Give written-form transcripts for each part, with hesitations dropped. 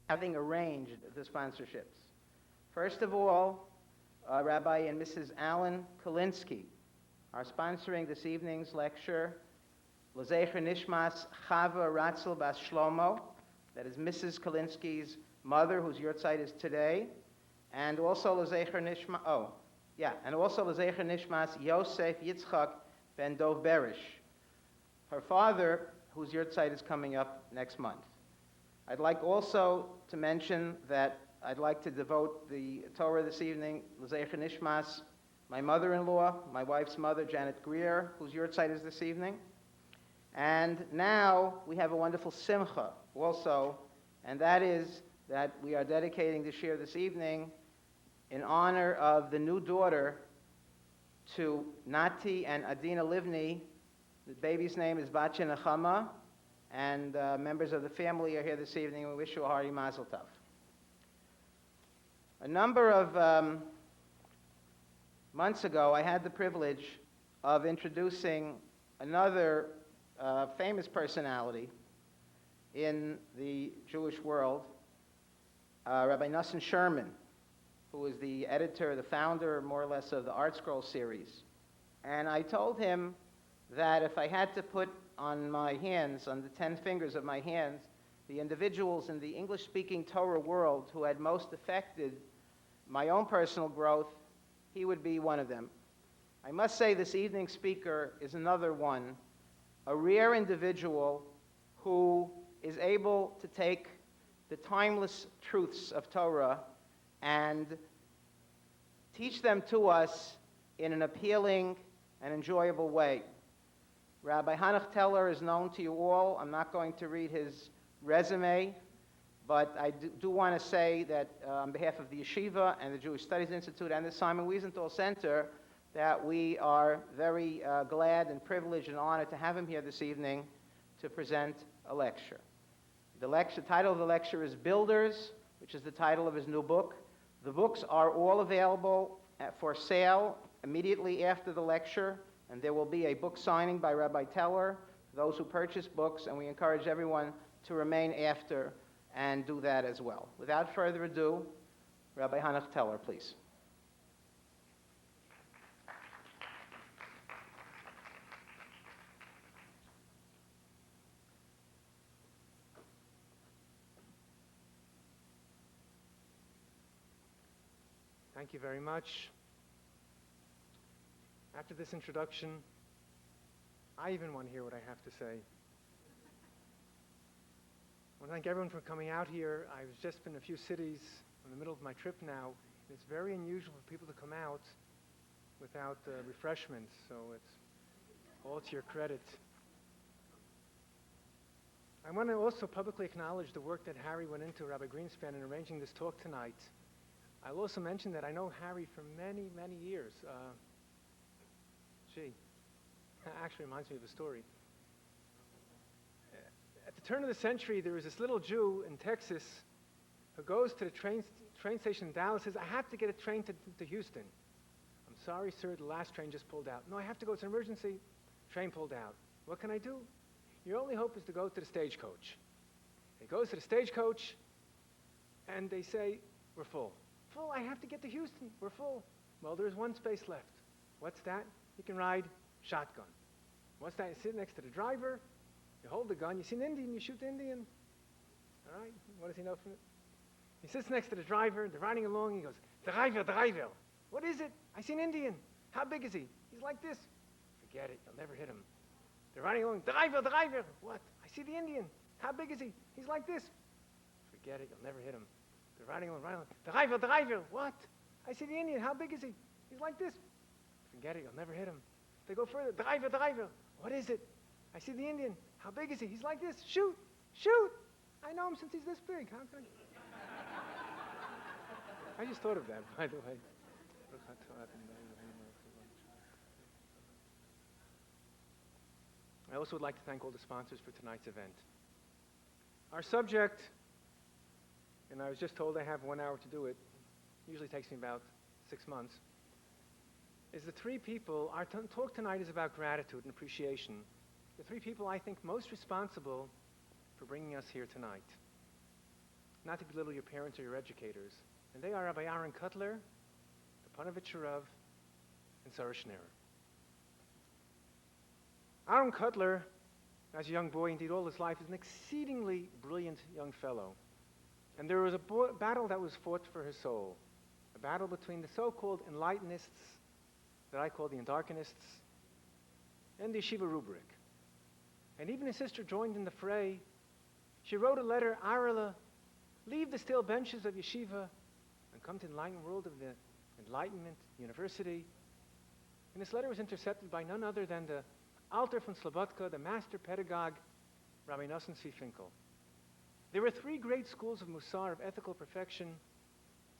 having arranged the sponsorships. First of all, Rabbi and Mrs. Alan Kalinsky are sponsoring this evening's lecture, L'Zecher Nishmas Chava Ratzel Bas Shlomo, that is Mrs. Kalinsky's mother, whose yurtzeit is today, and also L'Zecher Nishmas, L'Zecher Nishmas Yosef Yitzchak Ben Dov Berish, her father, whose yurtzeit is coming up next month. I'd like also to mention that I'd like to devote the Torah this evening, L'Zecher Nishmas, my mother-in-law, my wife's mother, Janet Greer, whose yurtzeit is this evening. And now we have a wonderful simcha also, and that is that we are dedicating this year this evening in honor of the new daughter to Nati and Adina Livni. The baby's name is Batya Nechama, and members of the family are here this evening. We wish you a hearty mazel tov. A number of months ago, I had the privilege of introducing another famous personality in the Jewish world, Rabbi Nosson Sherman, who is the editor, the founder, more or less, of the Art Scroll series. And I told him that if I had to put on my hands, on the 10 fingers of my hands, the individuals in the English-speaking Torah world who had most affected my own personal growth, he would be one of them. I must say this evening's speaker is another one, a rare individual who is able to take the timeless truths of Torah and teach them to us in an appealing and enjoyable way. Rabbi Hanoch Teller is known to you all. I'm not going to read his resume, but I do want to say that on behalf of the Yeshiva and the Jewish Studies Institute and the Simon Wiesenthal Center, that we are very glad and privileged and honored to have him here this evening to present a lecture. The title of the lecture is Builders, which is the title of his new book. The books are all available for sale immediately after the lecture, and there will be a book signing by Rabbi Teller, those who purchase books, and we encourage everyone to remain after and do that as well. Without further ado, Rabbi Hanoch Teller, please. Thank you very much. After this introduction, I even want to hear what I have to say. I want to thank everyone for coming out here. I've just been in a few cities in the middle of my trip now. It's very unusual for people to come out without refreshments, so it's all to your credit. I want to also publicly acknowledge the work that Harry went into, Rabbi Greenspan, in arranging this talk tonight. I'll also mention that I know Harry for many, many years. Actually reminds me of a story. At the turn of the century, there was this little Jew in Texas who goes to the train station in Dallas and says, I have to get a train to Houston. I'm sorry, sir, the last train just pulled out. No, I have to go. It's an emergency. Train pulled out. What can I do? Your only hope is to go to the stagecoach. He goes to the stagecoach, and they say, we're full. Full, I have to get to Houston. We're full. Well, there's one space left. What's that? You can ride shotgun. What's that? You sit next to the driver, you hold the gun, you see an Indian, you shoot the Indian. All right, what does he know from it? He sits next to the driver, they're riding along, he goes, driver. What is it? I see an Indian. How big is he? He's like this. Forget it, you'll never hit him. They're riding along, driver. What? I see the Indian. How big is he? He's like this. Forget it, you'll never hit him. They're riding along. Driver. What? I see the Indian. How big is he? He's like this. Forget it, you'll never hit him. They go further. Driver. What is it? I see the Indian. How big is he? He's like this. Shoot. I know him since he's this big. How can I just thought of that, by the way. I also would like to thank all the sponsors for tonight's event. Our subject, and I was just told I have 1 hour to do it, usually takes me about 6 months, is the three people. Our talk tonight is about gratitude and appreciation. The three people I think most responsible for bringing us here tonight. not to belittle your parents or your educators. And they are Rabbi Aaron Kotler, the Panovich Rav, and Sarah Schneer. Aaron Kotler, as a young boy, indeed all his life, is an exceedingly brilliant young fellow. And there was a battle that was fought for his soul, a battle between the so-called Enlightenists, that I call the Endarkenists, and the Yeshiva rubric. And even his sister joined in the fray. She wrote a letter, Arala, leave the stale benches of Yeshiva and come to the enlightened world of the Enlightenment University. And this letter was intercepted by none other than the Alter von Slobodka, the master pedagogue, Rabbi Nosson Tzvi Finkel. There were three great schools of Musar, of ethical perfection.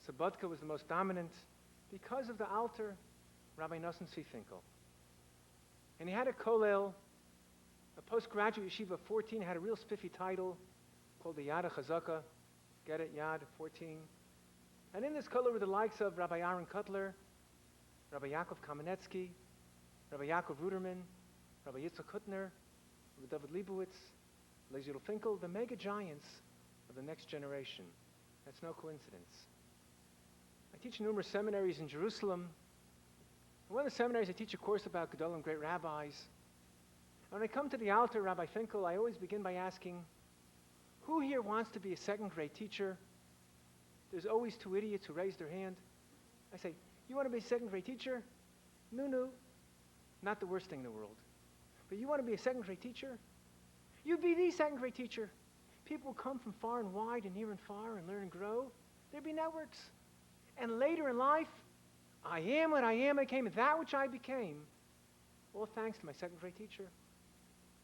Slobodka was the most dominant because of the Alter, Rabbi Nosson Tzvi Finkel. And he had a kollel, a postgraduate yeshiva of 14, had a real spiffy title called the Yad HaChazaka. Get it? Yad 14. And in this kollel were the likes of Rabbi Aaron Kotler, Rabbi Yaakov Kamenetsky, Rabbi Yaakov Ruderman, Rabbi Yitzhak Hutner, Rabbi David Leibowitz, Leziel Finkel, the mega giants of the next generation. That's no coincidence. I teach in numerous seminaries in Jerusalem. In one of the seminaries, I teach a course about Gedolim, great rabbis. And when I come to the Alter, Rabbi Finkel, I always begin by asking, who here wants to be a second-grade teacher? There's always two idiots who raise their hand. I say, you want to be a second-grade teacher? No. Not the worst thing in the world. But you want to be a second-grade teacher? You'd be the second-grade teacher. People will come from far and wide and near and far and learn and grow. There'd be networks. And later in life, I am what I am, I became that which I became. All thanks to my second-grade teacher.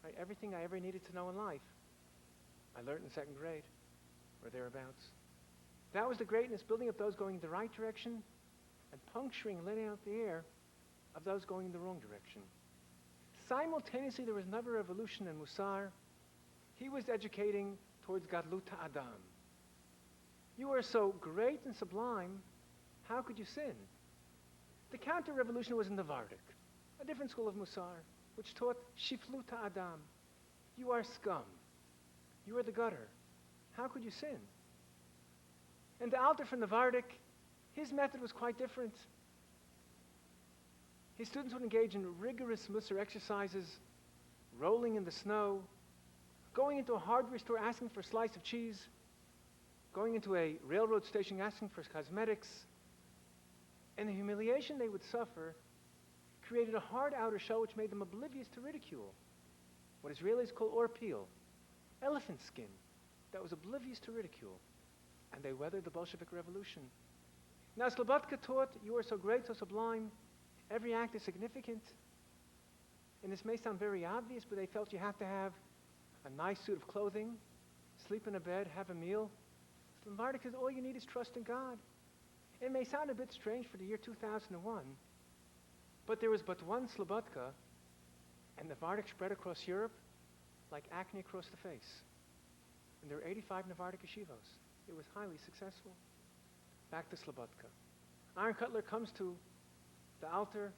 Right? Everything I ever needed to know in life, I learned in second grade, or thereabouts. That was the greatness, building up those going in the right direction and puncturing, letting out the air of those going in the wrong direction. Simultaneously, there was another revolution in Musar. He was educating towards Gadlut Adam. You are so great and sublime, how could you sin? The counter-revolution was in the Vardik, a different school of Musar, which taught Shiflut Adam. You are scum. You are the gutter. How could you sin? And the Alter from the Vardik, his method was quite different. His students would engage in rigorous Musar exercises, rolling in the snow, going into a hardware store asking for a slice of cheese, going into a railroad station asking for cosmetics. And the humiliation they would suffer created a hard outer shell which made them oblivious to ridicule. What Israelis call orpil, elephant skin, that was oblivious to ridicule. And they weathered the Bolshevik Revolution. Now Slobodka taught, you are so great, so sublime, every act is significant. And this may sound very obvious, but they felt you have to have a nice suit of clothing, sleep in a bed, have a meal. Slobodka says all you need is trust in God. It may sound a bit strange for the year 2001, but there was but one Slobodka, and the Vardik spread across Europe like acne across the face. And there were 85 Navardic yeshivos. It was highly successful. Back to Slobodka. Aaron Kotler comes to the Alter,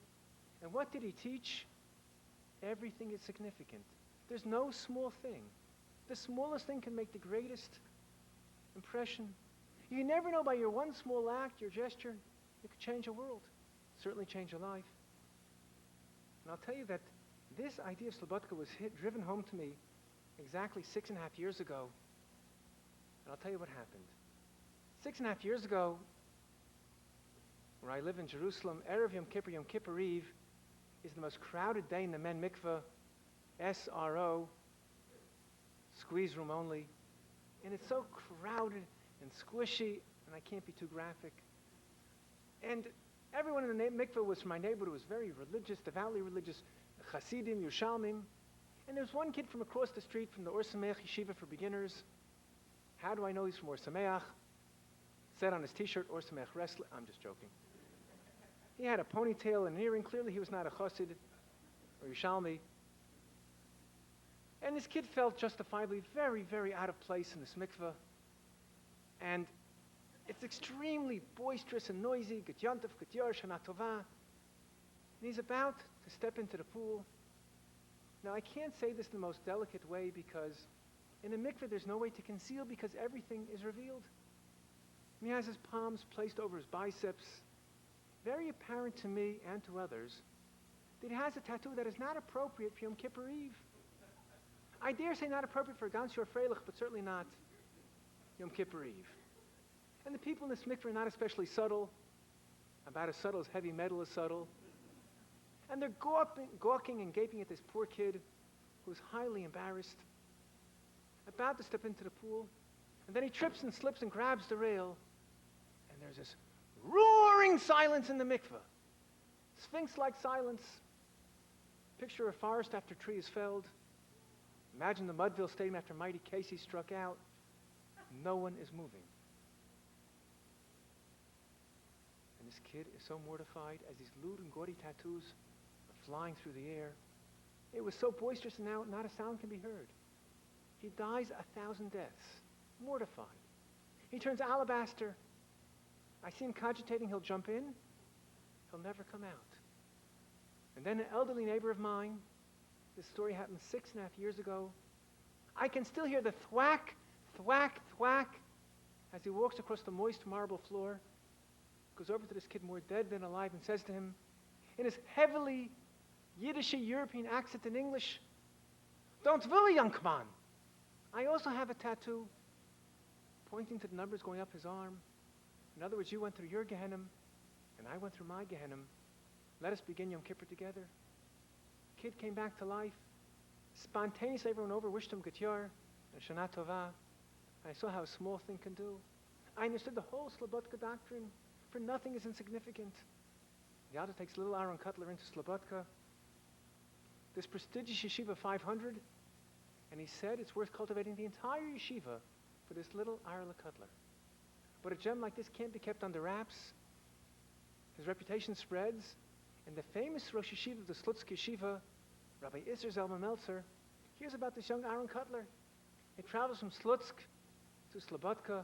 and what did he teach? Everything is significant. There's no small thing. The smallest thing can make the greatest impression. You never know, by your one small act, your gesture, you could change a world, certainly change a life. And I'll tell you that this idea of Slobodka was driven home to me exactly 6.5 years ago. And I'll tell you what happened. 6.5 years ago, where I live in Jerusalem, Erev Yom Kippur Eve is the most crowded day in the men mikveh, SRO, squeeze room only. And it's so crowded and squishy, and I can't be too graphic. And everyone in the mikveh was from my neighborhood, was very religious, devoutly religious, Hasidim, Yerushalmim. And there's one kid from across the street from the Or Sameach Yeshiva for beginners. How do I know he's from Or Sameach? Said on his t-shirt, Or Sameach Wrestling. I'm just joking. He had a ponytail and an earring. Clearly he was not a Chassid or Yerushalmi. And this kid felt justifiably very, very out of place in this mikveh. And it's extremely boisterous and noisy. Get Yontif, Get Yor, Shana Tova. And he's about to step into the pool. Now, I can't say this in the most delicate way because in a mikveh there's no way to conceal because everything is revealed. And he has his palms placed over his biceps. Very apparent to me and to others that he has a tattoo that is not appropriate for Yom Kippur Eve. I dare say not appropriate for Gans Yor Freilich, but certainly not Yom Kippur Eve. And the people in this mikveh are not especially subtle, about as subtle as heavy metal is subtle. And they're gawking and gaping at this poor kid who's highly embarrassed, about to step into the pool. And then he trips and slips and grabs the rail. And there's this roaring silence in the mikveh. Sphinx-like silence. Picture a forest after a tree is felled. Imagine the Mudville Stadium after Mighty Casey struck out. No one is moving. And this kid is so mortified as these lewd and gaudy tattoos are flying through the air. It was so boisterous and now not a sound can be heard. He dies 1,000 deaths, mortified. He turns alabaster. I see him cogitating he'll jump in. He'll never come out. And then an elderly neighbor of mine, this story happened 6.5 years ago. I can still hear the thwack, thwack, thwack as he walks across the moist marble floor, goes over to this kid more dead than alive and says to him, in his heavily Yiddish European accent in English, "Don't worry, young man. I also have a tattoo," pointing to the numbers going up his arm. In other words, you went through your Gehenna, and I went through my Gehenna. Let us begin Yom Kippur together. Kid came back to life. Spontaneously, everyone over wished him Gut Yor and Shana Tova. I saw how a small thing can do. I understood the whole Slobodka doctrine, for nothing is insignificant. The Alter takes little Aaron Cutler into Slobodka, this prestigious yeshiva 500, and he said it's worth cultivating the entire yeshiva for this little Aaron Cutler. But a gem like this can't be kept under wraps. His reputation spreads, and the famous Rosh Yeshiva of the Slutsk Yeshiva, Rabbi Isser Zalman Meltzer, hears about this young Aaron Cutler. He travels from Slutsk to Slobodka.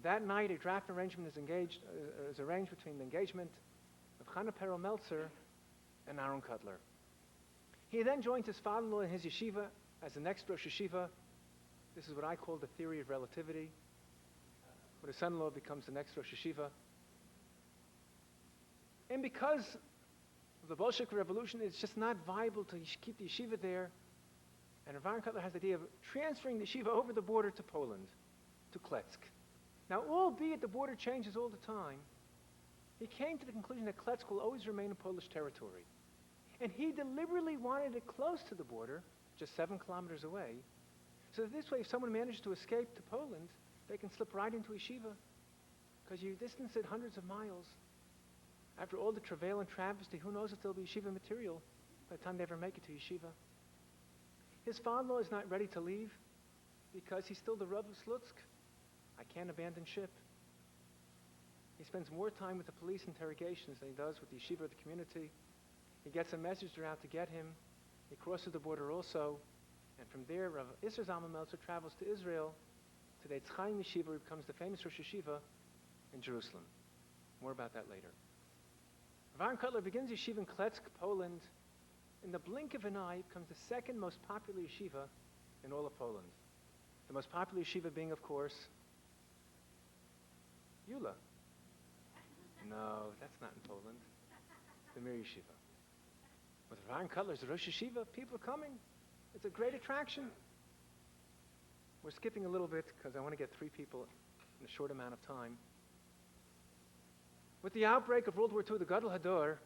That night, a draft arrangement is arranged between the engagement of Chana Pero Meltzer and Aaron Cutler. He then joins his father-in-law in his yeshiva as the next Rosh Yeshiva. This is what I call the theory of relativity, when his son-in-law becomes the next Rosh Yeshiva. And because of the Bolshevik Revolution, it's just not viable to keep the yeshiva there. And Rav Aaron Cutler has the idea of transferring the yeshiva over the border to Poland, to Kletsk. Now, albeit the border changes all the time, he came to the conclusion that Kletsk will always remain in Polish territory. And he deliberately wanted it close to the border, just 7 kilometers away, so that this way, if someone manages to escape to Poland, they can slip right into yeshiva, because you distance it hundreds of miles. After all the travail and travesty, who knows if there'll be yeshiva material by the time they ever make it to yeshiva. His father-in-law is not ready to leave because he's still the Rav of Slutsk. I can't abandon ship. He spends more time with the police interrogations than he does with the yeshiva of the community. He gets a messenger out to get him. He crosses the border also. And from there, Rav Isser Zalman Meltzer travels to Israel, to the Eitz Chaim Yeshiva, where he becomes the famous Rosh Yeshiva in Jerusalem. More about that later. Rav Aaron Cutler begins yeshiva in Kletsk, Poland. In the blink of an eye, it becomes the second most popular yeshiva in all of Poland. The most popular yeshiva being, of course, Eula. No, that's not in Poland. The Mir Yeshiva. With Rav Aaron Cutler as the Rosh Yeshiva, people are coming. It's a great attraction. We're skipping a little bit because I want to get 3 people in a short amount of time. With the outbreak of World War II, the Gadol Hador,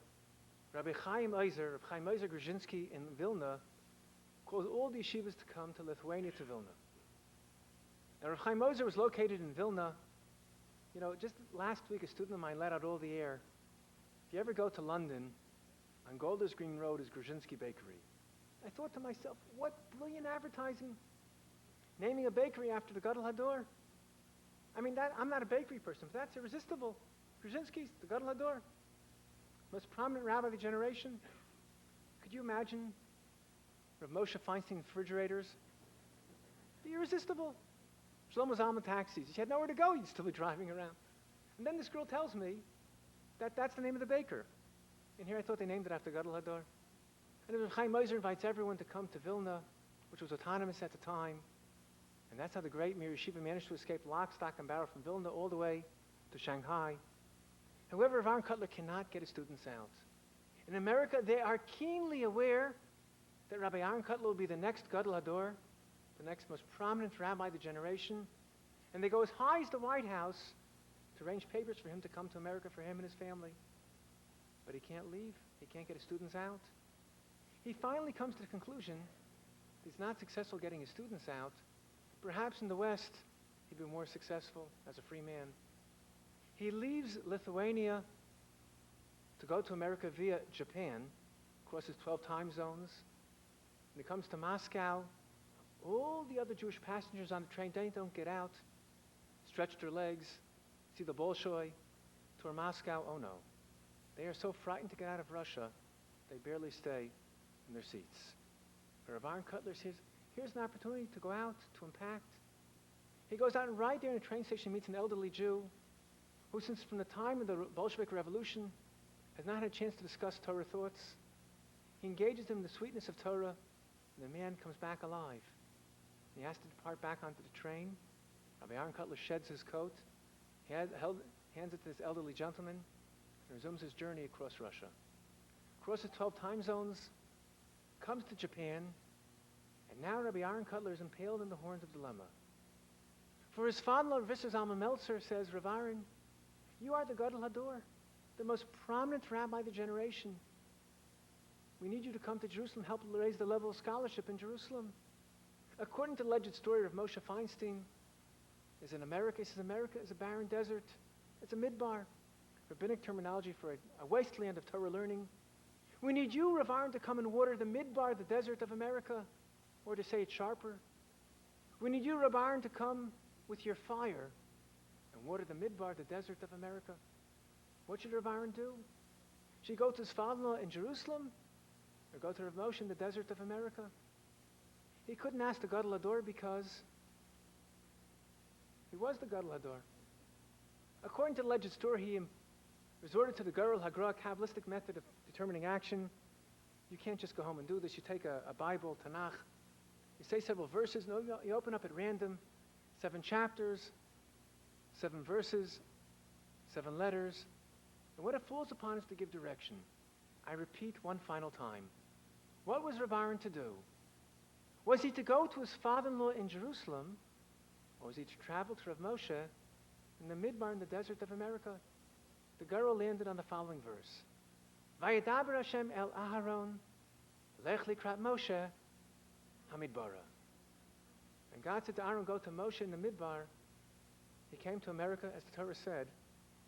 Rabbi Chaim Eiser Grzinski in Vilna, calls all the yeshivas to come to Lithuania, to Vilna. Now, Rabbi Chaim Eiser was located in Vilna. You know, just last week, a student of mine let out all the air. If you ever go to London, on Golders Green Road is Grzinski Bakery. I thought to myself, what brilliant advertising. Naming a bakery after the Gadol Hador. I mean, I'm not a bakery person, but that's irresistible. Grzinski's, the Gadol Hador, most prominent rabbi of the generation. Could you imagine Rav Moshe Feinstein refrigerators? Be irresistible. Shlomo Zalman taxis. You had nowhere to go, you'd still be driving around. And then this girl tells me that that's the name of the baker. And here I thought they named it after Gadol Hador. And then Chaim Eiser invites everyone to come to Vilna, which was autonomous at the time. And that's how the great Mir Yeshiva managed to escape lock, stock, and barrel from Vilna all the way to Shanghai. However, Rav Aaron Kotler cannot get his students out. In America, they are keenly aware that Rabbi Aaron Kotler will be the next Gadol Hador, the next most prominent rabbi of the generation, and they go as high as the White House to arrange papers for him to come to America for him and his family. But he can't leave. He can't get his students out. He finally comes to the conclusion that he's not successful getting his students out. Perhaps in the West, he'd be more successful as a free man. He leaves Lithuania to go to America via Japan, crosses 12 time zones. When he comes to Moscow, all the other Jewish passengers on the train, they don't get out, stretch their legs, see the Bolshoi, toward Moscow. Oh no. They are so frightened to get out of Russia, they barely stay in their seats. But Rav Aaron Kotler says, here's an opportunity to go out, to impact. He goes out and right there in the train station meets an elderly Jew who, since from the time of the Bolshevik Revolution, has not had a chance to discuss Torah thoughts. He engages him in the sweetness of Torah, and the man comes back alive. He has to depart back onto the train. Rabbi Aaron Kotler sheds his coat, hands it to this elderly gentleman, and resumes his journey across Russia. Crosses 12 time zones, comes to Japan, and now Rabbi Aaron Kotler is impaled in the horns of dilemma. For his father-in-law, Rav Isser Zalman Meltzer, says, Rav Aaron, you are the Gadol Hador, the most prominent rabbi of the generation. We need you to come to Jerusalem, help raise the level of scholarship in Jerusalem. According to the alleged story of Moshe Feinstein, is in America, he says America is a barren desert. It's a midbar, rabbinic terminology for a wasteland of Torah learning. We need you, Rav Aaron, to come and water the midbar, the desert of America, or to say it sharper. We need you, Rav Aaron, to come with your fire and water the midbar, the desert of America. What should Rav Aaron do? Should he go to his father-in-law in Jerusalem, or go to Rav Moshe in the desert of America? He couldn't ask the Gadol Hador because he was the Gadol Hador. According to the alleged story, he resorted to the Gerul Hagra Kabbalistic method of determining action. You can't just go home and do this. You take a Bible, Tanakh, you say several verses, no, you open up at random, 7 chapters, 7 verses, 7 letters, and what it falls upon is to give direction. I repeat one final time. What was Rav Aaron to do? Was he to go to his father-in-law in Jerusalem, or was he to travel to Rav Moshe in the midbar in the desert of America? The Gerul landed on the following verse. Vayedaber Hashem el Aharon, lech likrat Moshe hamidbara. And God said to Aaron, go to Moshe in the midbar. He came to America, as the Torah said,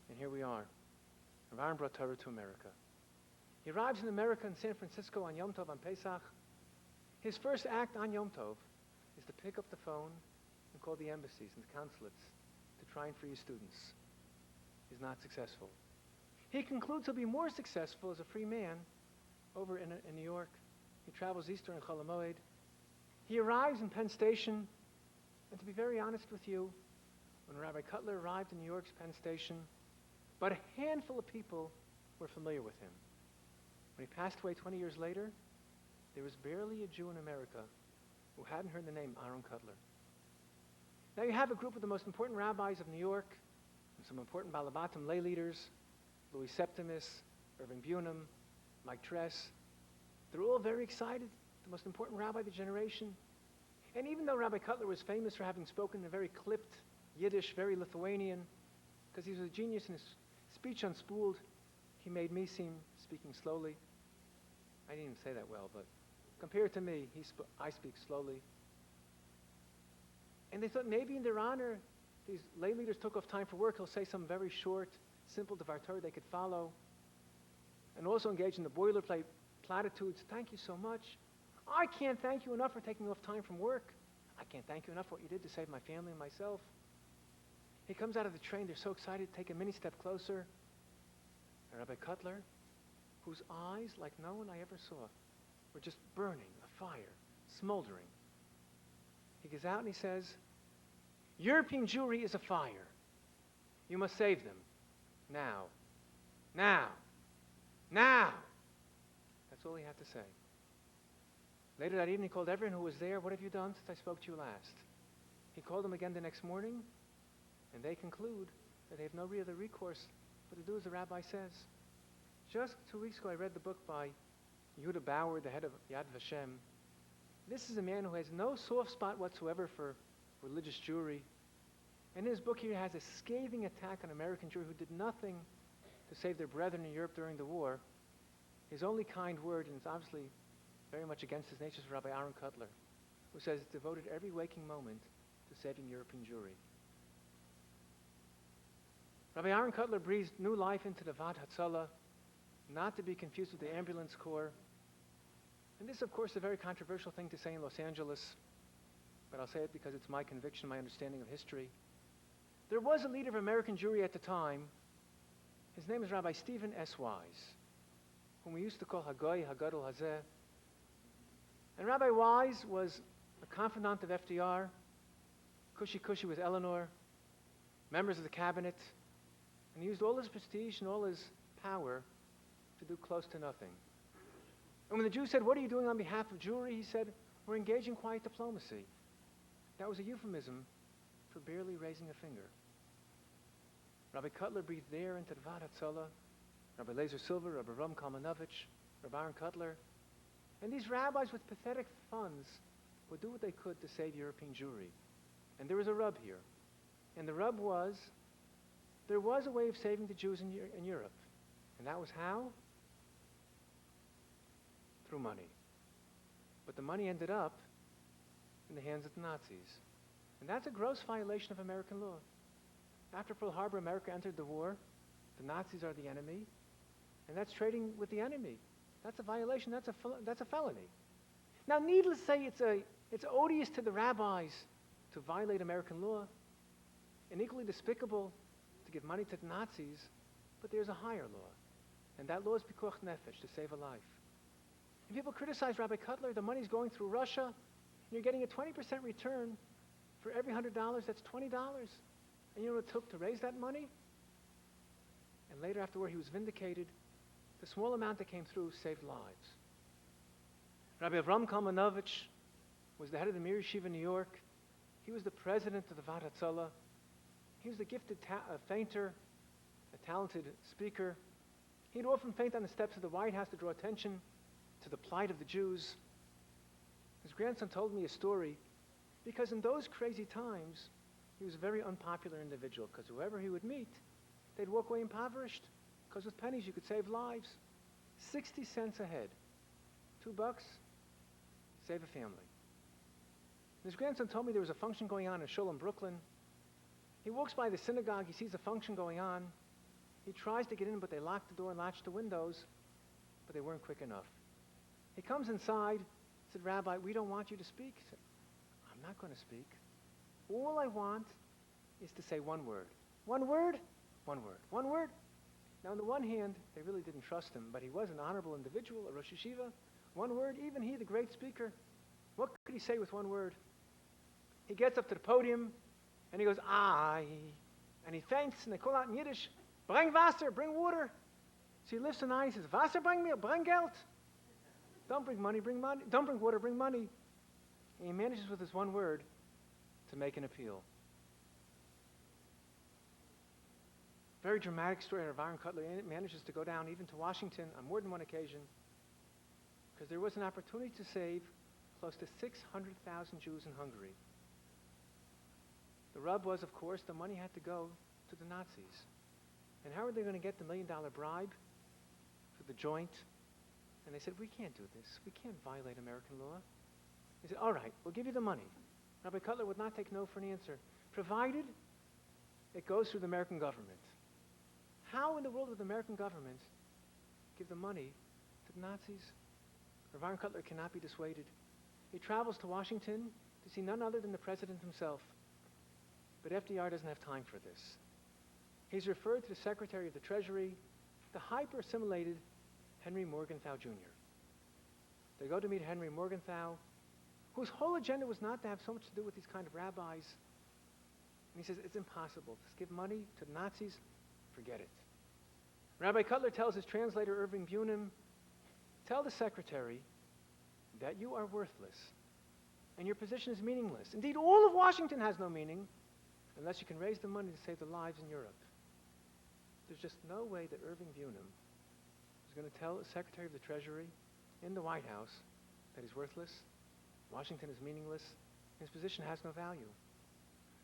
and here we are. Rav Aaron brought Torah to America. He arrives in America, in San Francisco, on Yom Tov, on Pesach. His first act on Yom Tov is to pick up the phone and call the embassies and the consulates to try and free his students. He's not successful. He concludes he'll be more successful as a free man over in New York. He travels eastern in Chol HaMoed. He arrives in Penn Station, and to be very honest with you, when Rabbi Kotler arrived in New York's Penn Station, but a handful of people were familiar with him. When he passed away 20 years later, there was barely a Jew in America who hadn't heard the name Aaron Kotler. Now you have a group of the most important rabbis of New York, and some important Balabatim lay leaders, Louis Septimus, Irving Bunim, Mike Tress. They're all very excited, the most important rabbi of the generation. And even though Rabbi Kotler was famous for having spoken in a very clipped Yiddish, very Lithuanian, because he was a genius in his speech unspooled, he made me seem speaking slowly. I didn't even say that well, but compared to me, I speak slowly. And they thought maybe in their honor, these lay leaders took off time for work, he'll say some very short, simple Devar Torah they could follow, and also engage in the boilerplate platitudes. Thank you so much. I can't thank you enough for taking off time from work. I can't thank you enough for what you did to save my family and myself. He comes out of the train, they're so excited, take a mini step closer. And Rabbi Kotler, whose eyes, like no one I ever saw, were just burning, a fire, smoldering. He goes out and he says, European Jewry is a fire. You must save them. Now. Now. Now. That's all he had to say. Later that evening, he called everyone who was there. What have you done since I spoke to you last? He called them again the next morning, and they conclude that they have no real other recourse but to do as the rabbi says. Just 2 weeks ago, I read the book by Yehuda Bauer, the head of Yad Vashem. This is a man who has no soft spot whatsoever for religious Jewry. And his book here has a scathing attack on American Jewry who did nothing to save their brethren in Europe during the war. His only kind word, and it's obviously very much against his nature, is Rabbi Aaron Kotler, who says devoted every waking moment to saving European Jewry. Rabbi Aaron Kotler breathed new life into the Vat Hatzalah, not to be confused with the ambulance corps. And this, of course, is a very controversial thing to say in Los Angeles, but I'll say it because it's my conviction, my understanding of history. There was a leader of American Jewry at the time. His name is Rabbi Stephen S. Wise, whom we used to call Hagoy Hagadol Hazeh. And Rabbi Wise was a confidant of FDR, cushy with Eleanor, members of the cabinet, and he used all his prestige and all his power to do close to nothing. And when the Jews said, "What are you doing on behalf of Jewry?" he said, "We're engaging quiet diplomacy." That was a euphemism for barely raising a finger. Rabbi Kotler breathed air into the Vat Hatzalah, Rabbi Lazer Silver, Rabbi Ram Kalmanovich, Rabbi Aaron Kotler. And these rabbis with pathetic funds would do what they could to save European Jewry. And there was a rub here. And the rub was, there was a way of saving the Jews in Europe. And that was how? Through money. But the money ended up in the hands of the Nazis. And that's a gross violation of American law. After Pearl Harbor, America entered the war. The Nazis are the enemy. And that's trading with the enemy. That's a violation. That's a felony. Now, needless to say, it's odious to the rabbis to violate American law, and equally despicable to give money to the Nazis, but there's a higher law. And that law is pikuach nefesh, to save a life. And people criticize Rabbi Kotler, the money's going through Russia, and you're getting a 20% return for every $100, that's $20. And you know what it took to raise that money? And later, after he was vindicated, the small amount that came through saved lives. Rabbi Avram Kalmanovich was the head of the Mir Yeshiva in New York. He was the president of the Vat Hatzalah. He was a gifted fainter, a talented speaker. He'd often faint on the steps of the White House to draw attention to the plight of the Jews. His grandson told me a story because in those crazy times, he was a very unpopular individual because whoever he would meet, they'd walk away impoverished because with pennies you could save lives. 60 cents a head. $2, save a family. His grandson told me there was a function going on in Shul in Brooklyn. He walks by the synagogue, he sees a function going on. He tries to get in, but they locked the door and latched the windows, but they weren't quick enough. He comes inside, said, "Rabbi, we don't want you to speak." He said, "I'm not going to speak. All I want is to say one word. One word, one word, one word." Now, on the one hand, they really didn't trust him, but he was an honorable individual, a Rosh Yeshiva. One word, even he, the great speaker, what could he say with one word? He gets up to the podium, and he goes, "I," and he faints, and they call out in Yiddish, "Bring Wasser, bring water." So he lifts an eye, he says, "Wasser, bring me, bring Geld." Don't bring money, bring money. Don't bring water, bring money. And he manages with his one word to make an appeal. Very dramatic story of Aaron Kotler. Manages to go down even to Washington on more than one occasion because there was an opportunity to save close to 600,000 Jews in Hungary. The rub was, of course, the money had to go to the Nazis. And how are they going to get the $1 million bribe for the joint? And they said, "We can't do this. We can't violate American law." He said, "All right, we'll give you the money." Rabbi Kotler would not take no for an answer, provided it goes through the American government. How in the world would the American government give the money to the Nazis? Rabbi Aaron Kotler cannot be dissuaded. He travels to Washington to see none other than the president himself. But FDR doesn't have time for this. He's referred to the Secretary of the Treasury, the hyper-assimilated Henry Morgenthau Jr. They go to meet Henry Morgenthau, whose whole agenda was not to have so much to do with these kind of rabbis. And he says, "It's impossible. Just give money to the Nazis, forget it." Rabbi Kotler tells his translator, Irving Bunim, "Tell the secretary that you are worthless and your position is meaningless. Indeed, all of Washington has no meaning unless you can raise the money to save the lives in Europe." there's just no way that Irving Bunim is going to tell the Secretary of the Treasury in the White House that he's worthless, Washington is meaningless, his position has no value.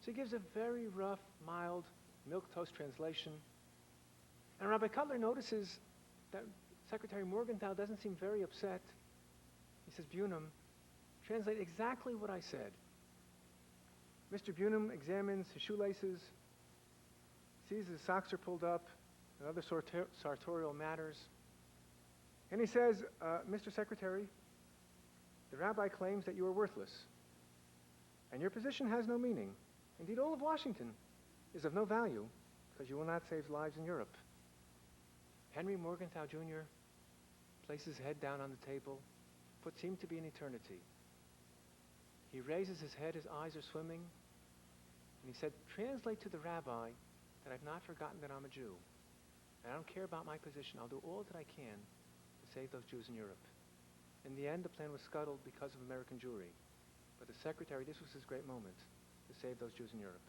So he gives a very rough, mild, milquetoast translation. And Rabbi Cutler notices that Secretary Morgenthau doesn't seem very upset. He says, Bunim, translate exactly what I said. Mr. Bunim examines his shoelaces, sees his socks are pulled up, and other sartorial matters. And he says, Mr. Secretary, the rabbi claims that you are worthless, and your position has no meaning. Indeed, all of Washington is of no value because you will not save lives in Europe. Henry Morgenthau Jr. places his head down on the table, what seemed to be an eternity. He raises his head, his eyes are swimming, and he said, translate to the rabbi that I've not forgotten that I'm a Jew. And I don't care about my position. I'll do all that I can to save those Jews in Europe. In the end, the plan was scuttled because of American Jewry. But the secretary, this was his great moment, to save those Jews in Europe.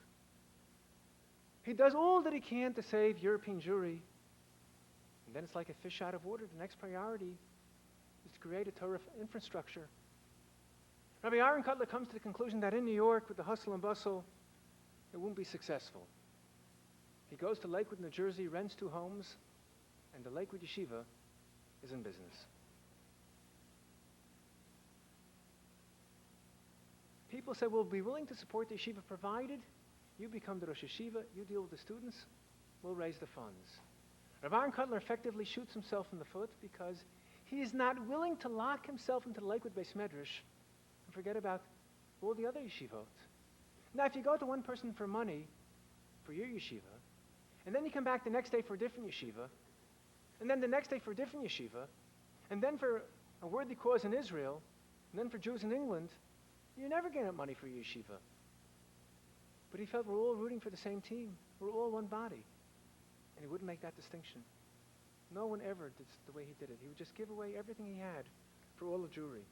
He does all that he can to save European Jewry. And then it's like a fish out of water. The next priority is to create a Torah infrastructure. Rabbi Aaron Cutler comes to the conclusion that in New York, with the hustle and bustle, it won't be successful. He goes to Lakewood, New Jersey, rents 2 homes, and the Lakewood Yeshiva is in business. People said, we'll be willing to support the yeshiva provided you become the Rosh Yeshiva, you deal with the students, we'll raise the funds. Rabbi Aaron Cutler effectively shoots himself in the foot because he is not willing to lock himself into the Lakewood Beis Medrash and forget about all the other yeshivot. Now, if you go to one person for money for your yeshiva, and then you come back the next day for a different yeshiva, and then the next day for a different yeshiva, and then for a worthy cause in Israel, and then for Jews in England, you're never getting money for your yeshiva. But he felt we're all rooting for the same team. We're all one body. And he wouldn't make that distinction. No one ever did the way he did it. He would just give away everything he had for all of Jewry,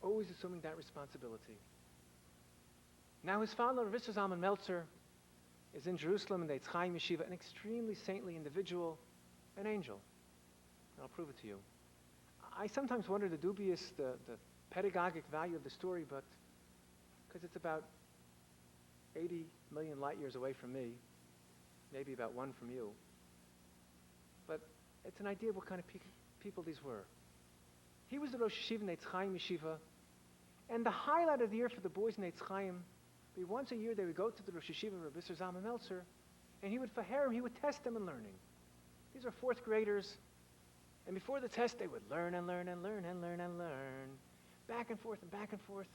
always assuming that responsibility. Now his father, Rav Yisroel Zalman Meltzer, is in Jerusalem in the Eitz Chaim Yeshiva, an extremely saintly individual, an angel. And I'll prove it to you. I sometimes wonder the pedagogic value of the story, but because it's about 80 million light years away from me, maybe about 1 from you. But it's an idea of what kind of people these were. He was the Rosh Yeshiva in Eitz Chaim Yeshiva, and the highlight of the year for the boys in Eitz Chaim, once a year they would go to the Rosh Yeshiva, Rav Yisroel Zalman Meltzer, and he would he would test them in learning. These are 4th graders, and before the test they would learn and learn and learn and learn and learn, back and forth and back and forth.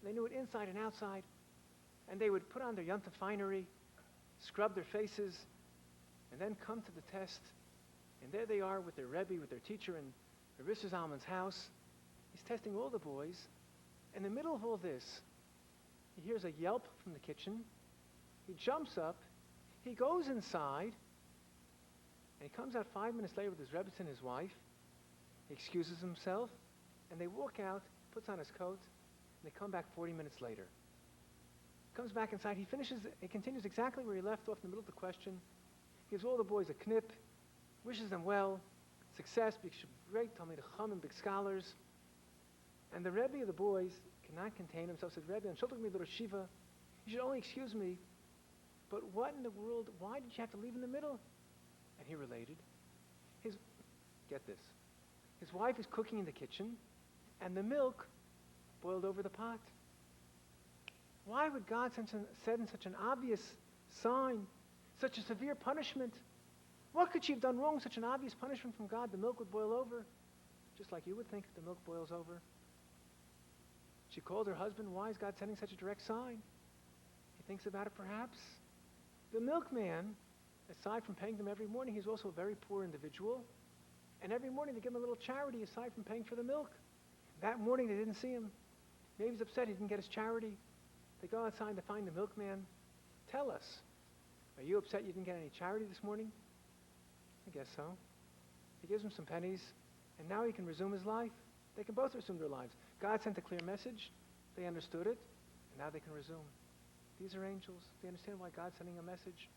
They knew it inside and outside, and they would put on their Yom Tov finery, scrub their faces, and then come to the test. And there they are with their Rebbe, with their teacher in Rav Yisroel Zalman's house. He's testing all the boys. In the middle of all this, he hears a yelp from the kitchen. He jumps up. He goes inside. And he comes out 5 minutes later with his Rebbe and his wife. He excuses himself. And they walk out, puts on his coat, and they come back 40 minutes later. Comes back inside. He continues exactly where he left off in the middle of the question. Gives all the boys a knip. Wishes them well, success, great Talmidei Chacham, big scholars. And the Rebbe of the boys cannot contain himself, said, Rebbe, I'm shulching me to Rosh Yeshiva. You should only excuse me. But what in the world, why did you have to leave in the middle? And he related. Get this, his wife is cooking in the kitchen, and the milk boiled over the pot. Why would God send such an obvious sign, such a severe punishment? What could she have done wrong? Such an obvious punishment from God, the milk would boil over, just like you would think if the milk boils over. She called her husband, why is God sending such a direct sign? He thinks about it perhaps. The milkman, aside from paying them every morning, he's also a very poor individual. And every morning they give him a little charity aside from paying for the milk. That morning they didn't see him. Maybe he's upset he didn't get his charity. They go outside to find the milkman. Tell us, are you upset you didn't get any charity this morning? I guess so. He gives him some pennies, and now he can resume his life. They can both resume their lives. God sent a clear message. They understood it, and now they can resume. These are angels. They understand why God's sending a message.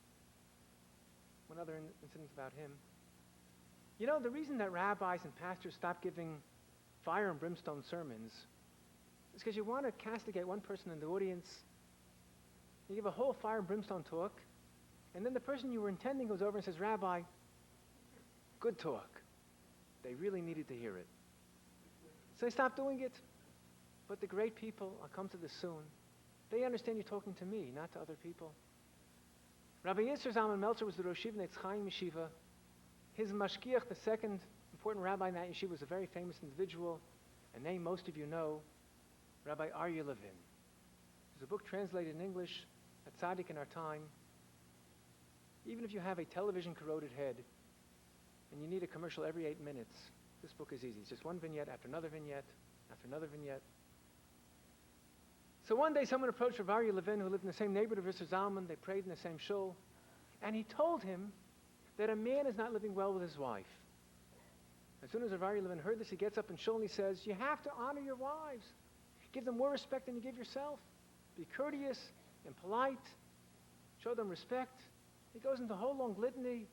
one other incident about him. You know, the reason that rabbis and pastors stop giving fire and brimstone sermons is because you want to castigate one person in the audience. You give a whole fire and brimstone talk, and then the person you were intending goes over and says, Rabbi, good talk. They really needed to hear it. So they stop doing it. But the great people, I'll come to this soon, they understand you're talking to me, not to other people. Rabbi Yisroel Zalman Meltzer was the Rosh Yeshiva Eitz Chaim Yeshiva. His mashgiach, the second important rabbi in that yeshiva, was a very famous individual, a name most of you know, Rabbi Aryeh Levin. There's a book translated in English, a tzaddik in our time. Even if you have a television corroded head and you need a commercial every 8 minutes, this book is easy. It's just one vignette after another vignette after another vignette. So one day someone approached Rabbi Aryeh Levin, who lived in the same neighborhood of Yisroel Zalman. They prayed in the same shul. And he told him that a man is not living well with his wife. As soon as Rabbi Aryeh Levin heard this, he gets up in shul and he says, you have to honor your wives. Give them more respect than you give yourself. Be courteous and polite. Show them respect. He goes into a whole long litany.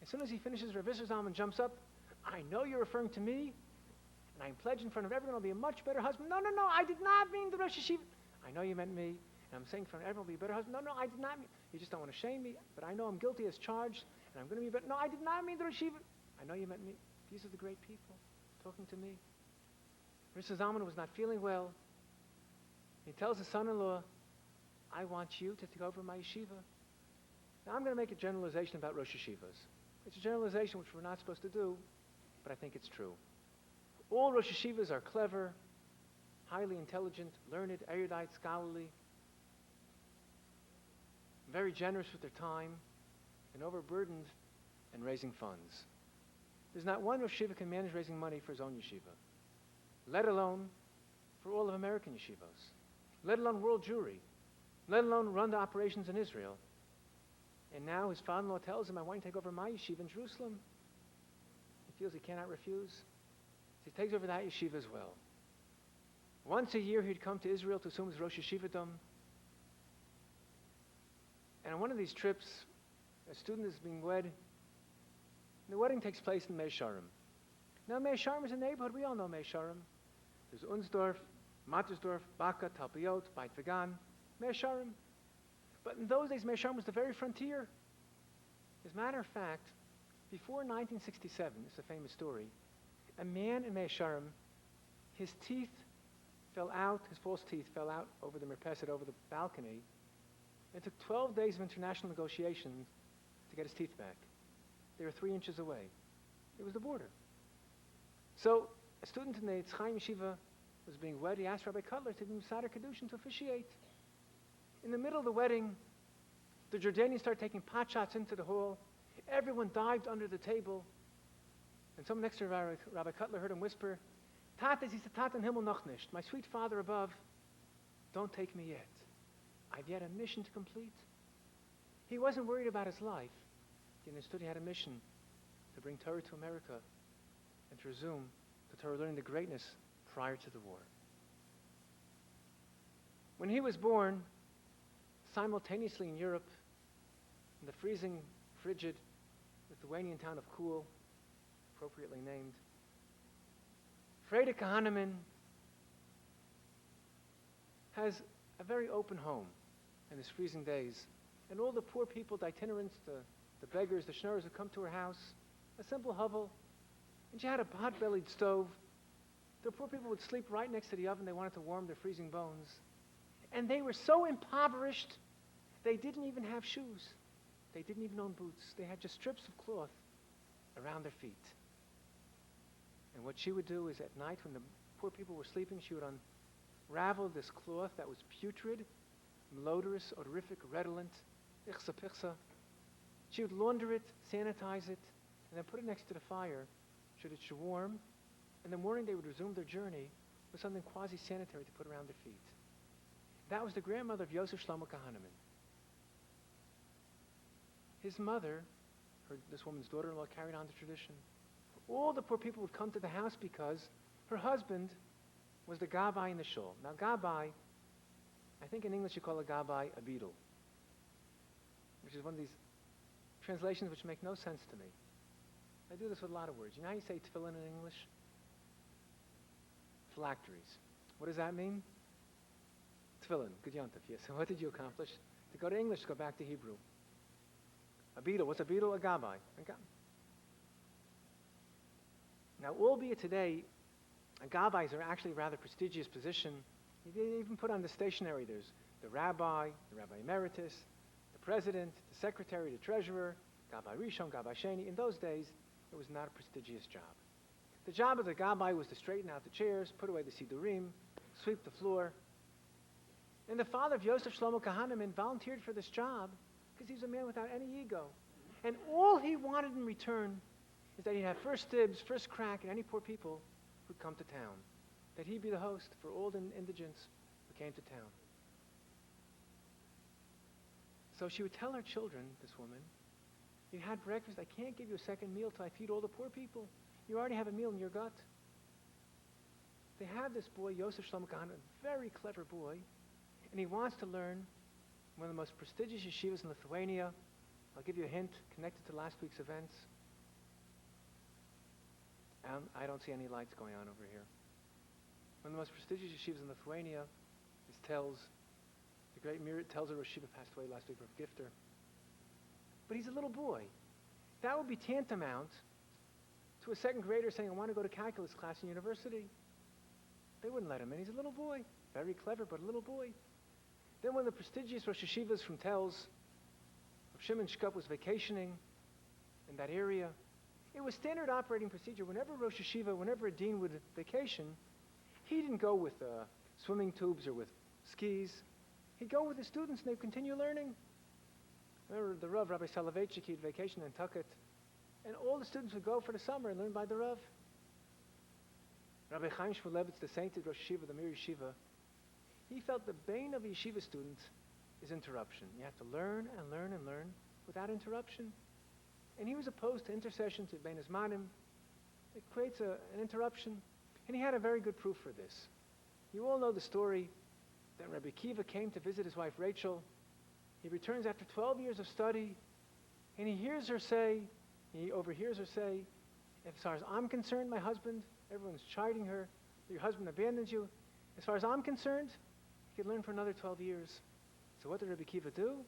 As soon as he finishes, Rabbi Yisroel Zalman jumps up. I know you're referring to me, and I'm pledged in front of everyone I'll be a much better husband. No, I did not mean the Rosh Yeshiva. I know you meant me, and I'm saying in front of everyone I'll be a better husband. No, I did not mean. You just don't want to shame me, but I know I'm guilty as charged, and I'm going to be better. No, I did not mean the Rosh Yeshiva. I know you meant me. These are the great people talking to me. Rabbi Zalman was not feeling well. He tells his son-in-law, I want you to take over my yeshiva. Now, I'm going to make a generalization about Rosh Yeshivas. It's a generalization which we're not supposed to do, but I think it's true. All Rosh Yeshivas are clever, highly intelligent, learned, erudite, scholarly, very generous with their time, and overburdened in raising funds. There's not one Rosh Yeshiva can manage raising money for his own yeshiva, let alone for all of American yeshivos, let alone world Jewry, let alone run the operations in Israel. And now his father-in-law tells him, I want you to take over my yeshiva in Jerusalem. He feels he cannot refuse. So he takes over that yeshiva as well. Once a year he'd come to Israel to assume his Rosh Yeshivadom. And on one of these trips, a student is being wed. And the wedding takes place in Mei Sharim. Now Mei Sharim is a neighborhood. We all know Mei Sharim. There's Unsdorf, Mattersdorf, Baka, Talpiot, Beit Vegan, Mei Sharim. But in those days, Mei Sharim was the very frontier. As a matter of fact, before 1967, it's a famous story, a man in Mei Sharim, his teeth fell out, his false teeth fell out over the merpeset, over the balcony. It took 12 days of international negotiations to get his teeth back. They were 3 inches away. It was the border. So a student in the Eitz Chaim Yeshiva was being wed. He asked Rabbi Cutler to do Sader Kedushin to officiate. In the middle of the wedding, the Jordanians started taking pot shots into the hall. Everyone dived under the table. And someone next to Rabbi Cutler heard him whisper, Tatas, he said, Tatan Himmel noch nicht. My sweet Father above, don't take me yet. I've yet a mission to complete. He wasn't worried about his life. He understood he had a mission to bring Torah to America and to resume the Torah learning the greatness prior to the war. When he was born, simultaneously in Europe, in the freezing, frigid, Lithuanian town of Kul, appropriately named, Freda Kahneman has a very open home in these freezing days. And all the poor people, the itinerants, the beggars, the schnorrers would come to her house, a simple hovel, and she had a hot-bellied stove. The poor people would sleep right next to the oven. They wanted to warm their freezing bones. And they were so impoverished, they didn't even have shoes. They didn't even own boots. They had just strips of cloth around their feet. And what she would do is at night when the poor people were sleeping, she would unravel this cloth that was putrid, malodorous, odorific, redolent, ichsa pichsa. She would launder it, sanitize it, and then put it next to the fire should it should warm. In the morning they would resume their journey with something quasi-sanitary to put around their feet. That was the grandmother of Yosef Shlomo Kahneman. His mother, this woman's daughter-in-law, carried on the tradition. All the poor people would come to the house because her husband was the gabbai in the shul. Now gabbai, I think in English you call a gabbai a beadle, which is one of these translations which make no sense to me. I do this with a lot of words. You know how you say tefillin in English? Phylacteries. What does that mean? Tefillin. Good yontif. Yes. So what did you accomplish? To go to English, go back to Hebrew. A beetle. What's a beetle? A gabbai. Now, albeit today, gabbais are actually a rather prestigious position. They even put on the stationery. There's the rabbi emeritus, the president, the secretary, the treasurer, gabbai rishon, gabbai sheni. In those days, it was not a prestigious job. The job of the gabbai was to straighten out the chairs, put away the sidurim, sweep the floor. And the father of Yosef Shlomo Kahaneman volunteered for this job because he was a man without any ego. And all he wanted in return is that he'd have first dibs, first crack at any poor people who'd come to town. That he'd be the host for all the indigents who came to town. So she would tell her children, this woman, you had breakfast, I can't give you a second meal till I feed all the poor people. You already have a meal in your gut. They have this boy, Yosef Shlomo Kahaneman, a very clever boy, and he wants to learn one of the most prestigious yeshivas in Lithuania. I'll give you a hint connected to last week's events. I don't see any lights going on over here. One of the most prestigious yeshivas in Lithuania is Telz. The great Telzer Rosh Yeshiva passed away last week, Rav Gifter. But he's a little boy. That would be tantamount to a second grader saying, I want to go to calculus class in university. They wouldn't let him in. He's a little boy. Very clever, but a little boy. Then one of the prestigious Rosh Yeshivas from Telz, Rav Shimon Shkup, was vacationing in that area. It was standard operating procedure. Whenever Rosh Yeshiva, whenever a dean would vacation, he didn't go with swimming tubes or with skis. He'd go with the students and they'd continue learning. Remember the Rav, Rabbi Soloveitchik, he'd vacation in Nantucket, and all the students would go for the summer and learn by the Rav. Rabbi Chaim Shmulevitz, the sainted Rosh Yeshiva, the Mir Yeshiva, he felt the bane of a yeshiva student is interruption. You have to learn and learn and learn without interruption. And he was opposed to intercession, to Bein Hazmanim. It creates an interruption. And he had a very good proof for this. You all know the story that Rabbi Akiva came to visit his wife Rachel. He returns after 12 years of study, and he overhears her say, as far as I'm concerned, my husband, everyone's chiding her, your husband abandons you. As far as I'm concerned, he could learn for another 12 years. So what did Rabbi Akiva do?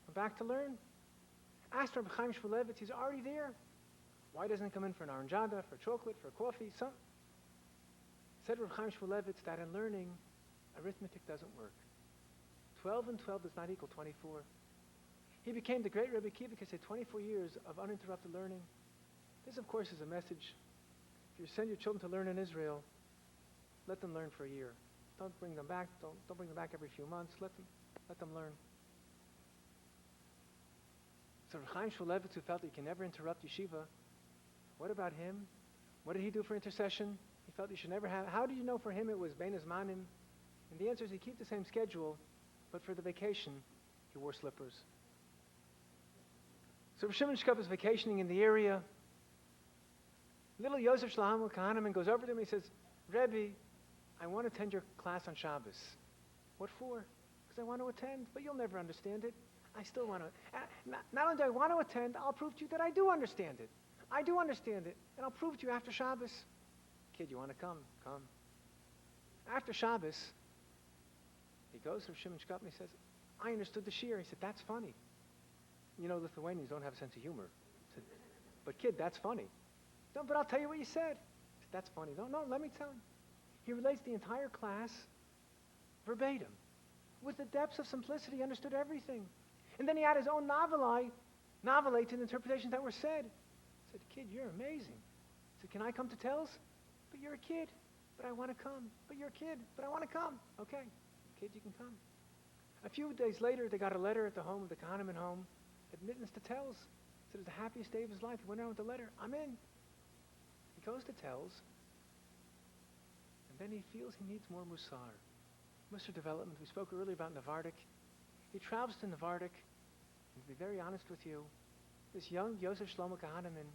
Went back to learn. Asked Rabbi Chaim Shmulevitz, he's already there. Why doesn't he come in for an oranjada, for chocolate, for coffee, something? Said Rabbi Chaim Shmulevitz that in learning, arithmetic doesn't work. 12 and 12 does not equal 24. He became the great Rabbi Akiva because he had 24 years of uninterrupted learning. This, of course, is a message. If you send your children to learn in Israel, let them learn for a year. Don't bring them back. Don't bring them back every few months. Let them learn. So Chaim Shmulevitz, who felt that you can never interrupt yeshiva, what about him? What did he do for intercession? He felt you should never have. How do you know for him it was Bein Hazmanim? And the answer is he kept the same schedule, but for the vacation, he wore slippers. So Rav Shimon Shkup is vacationing in the area. Little Yosef Shlomo Kahaneman goes over to him and he says, Rebbe, I want to attend your class on Shabbos. What for? Because I want to attend, but you'll never understand it. I still want to. Not only do I want to attend, I'll prove to you that I do understand it. I do understand it, and I'll prove to you after Shabbos. Kid, you want to come? Come. After Shabbos, he goes to Shimon Shkup and he says, I understood the shiur. He said, that's funny. You know, Lithuanians don't have a sense of humor. I said, but kid, that's funny. No, but I'll tell you what you said. I said, that's funny. No, let me tell you. He relates the entire class verbatim. With the depths of simplicity, he understood everything. And then he had his own novelate to the interpretations that were said. I said, kid, you're amazing. I said, can I come to Telz? But you're a kid. But I want to come. But you're a kid. But I want to come. Okay. Kid, you can come. A few days later, they got a letter at the home of the Kahaneman home, admittance to Telz. Said it was the happiest day of his life. He went around with the letter. I'm in. He goes to Telz, and then he feels he needs more Musar. Musar development. We spoke earlier about Navardik. He travels to Navardik, and to be very honest with you, this young Yosef Shlomo Kahaneman,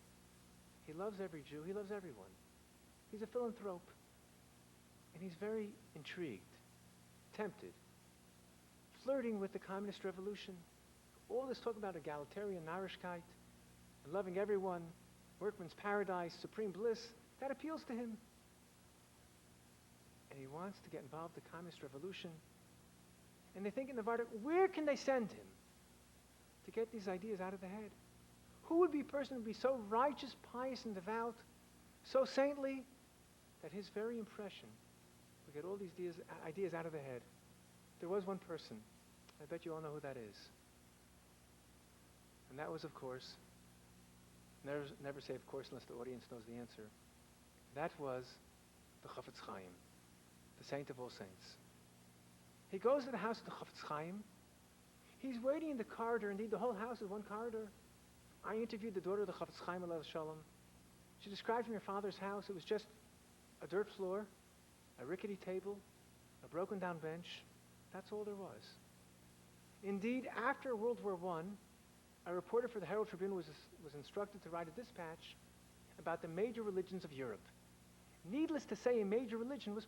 he loves every Jew. He loves everyone. He's a philanthrope, and he's very intrigued, tempted, flirting with the communist revolution. All this talk about egalitarian Narishkeit and loving everyone, workman's paradise, supreme bliss, that appeals to him. And he wants to get involved in the communist revolution. And they think in the Vardak, where can they send him to get these ideas out of the head? Who would be a person who would be so righteous, pious, and devout, so saintly, that his very impression would get all these ideas out of the head? There was one person. I bet you all know who that is. And that was, of course, never say of course unless the audience knows the answer. That was the Chafetz Chaim, the saint of all saints. He goes to the house of the Chafetz Chaim. He's waiting in the corridor. Indeed, the whole house is one corridor. I interviewed the daughter of the Chafetz Chaim, alav shalom. She described from her father's house, it was just a dirt floor, a rickety table, a broken down bench. That's all there was. Indeed, after World War I, a reporter for the Herald Tribune was instructed to write a dispatch about the major religions of Europe. Needless to say, a major religion was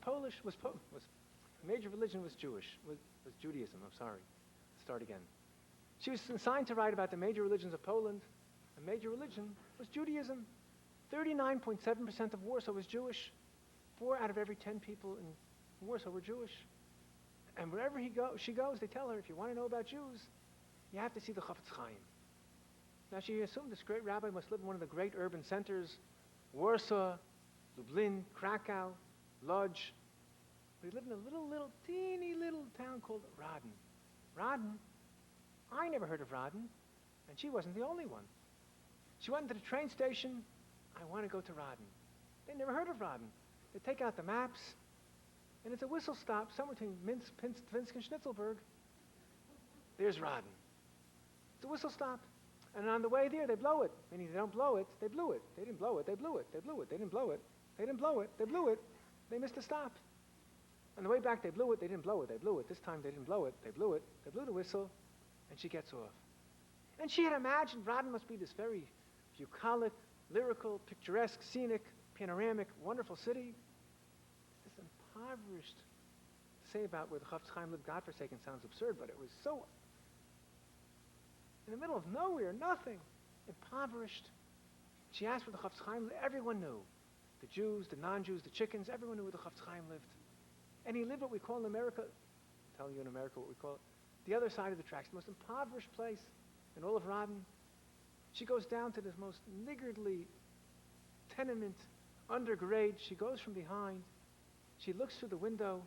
major religion was Judaism. I'm sorry. Start again. She was assigned to write about the major religions of Poland. A major religion was Judaism. 39.7% of Warsaw was Jewish. 4 out of every 10 people in Warsaw were Jewish. And wherever she goes, they tell her, if you want to know about Jews, you have to see the Chafetz Chaim. Now she assumed this great rabbi must live in one of the great urban centers, Warsaw, Lublin, Krakow, Lodz. But he lived in a teeny little town called Radin. Radin? I never heard of Radin, and she wasn't the only one. She went into the train station. I want to go to Radin. They never heard of Radin. They take out the maps, and it's a whistle stop somewhere between Minsk, Pinsk, and Schnitzelberg. There's Radin. It's a whistle stop. And on the way there, they blow it. Meaning they don't blow it, they blew it. They didn't blow it, they blew it. They blew it, they didn't blow it. They didn't blow it, they blew it. They missed a stop. On the way back, they blew it, they didn't blow it, they blew it. This time, they didn't blow it, they blew it. They blew the whistle, and she gets off. And she had imagined Radin must be this very bucolic, lyrical, picturesque, scenic, panoramic, wonderful city. This impoverished, to say about where the Chafetz Chaim lived, godforsaken, sounds absurd, but it was so in the middle of nowhere, nothing, impoverished. She asked where the Chafetz Chaim lived. Everyone knew. The Jews, the non-Jews, the chickens, everyone knew where the Chafetz Chaim lived. And he lived what we call in America, I'm telling you in America what we call it, the other side of the tracks, the most impoverished place in all of Radin. She goes down to this most niggardly tenement, undergrade. She goes from behind. She looks through the window,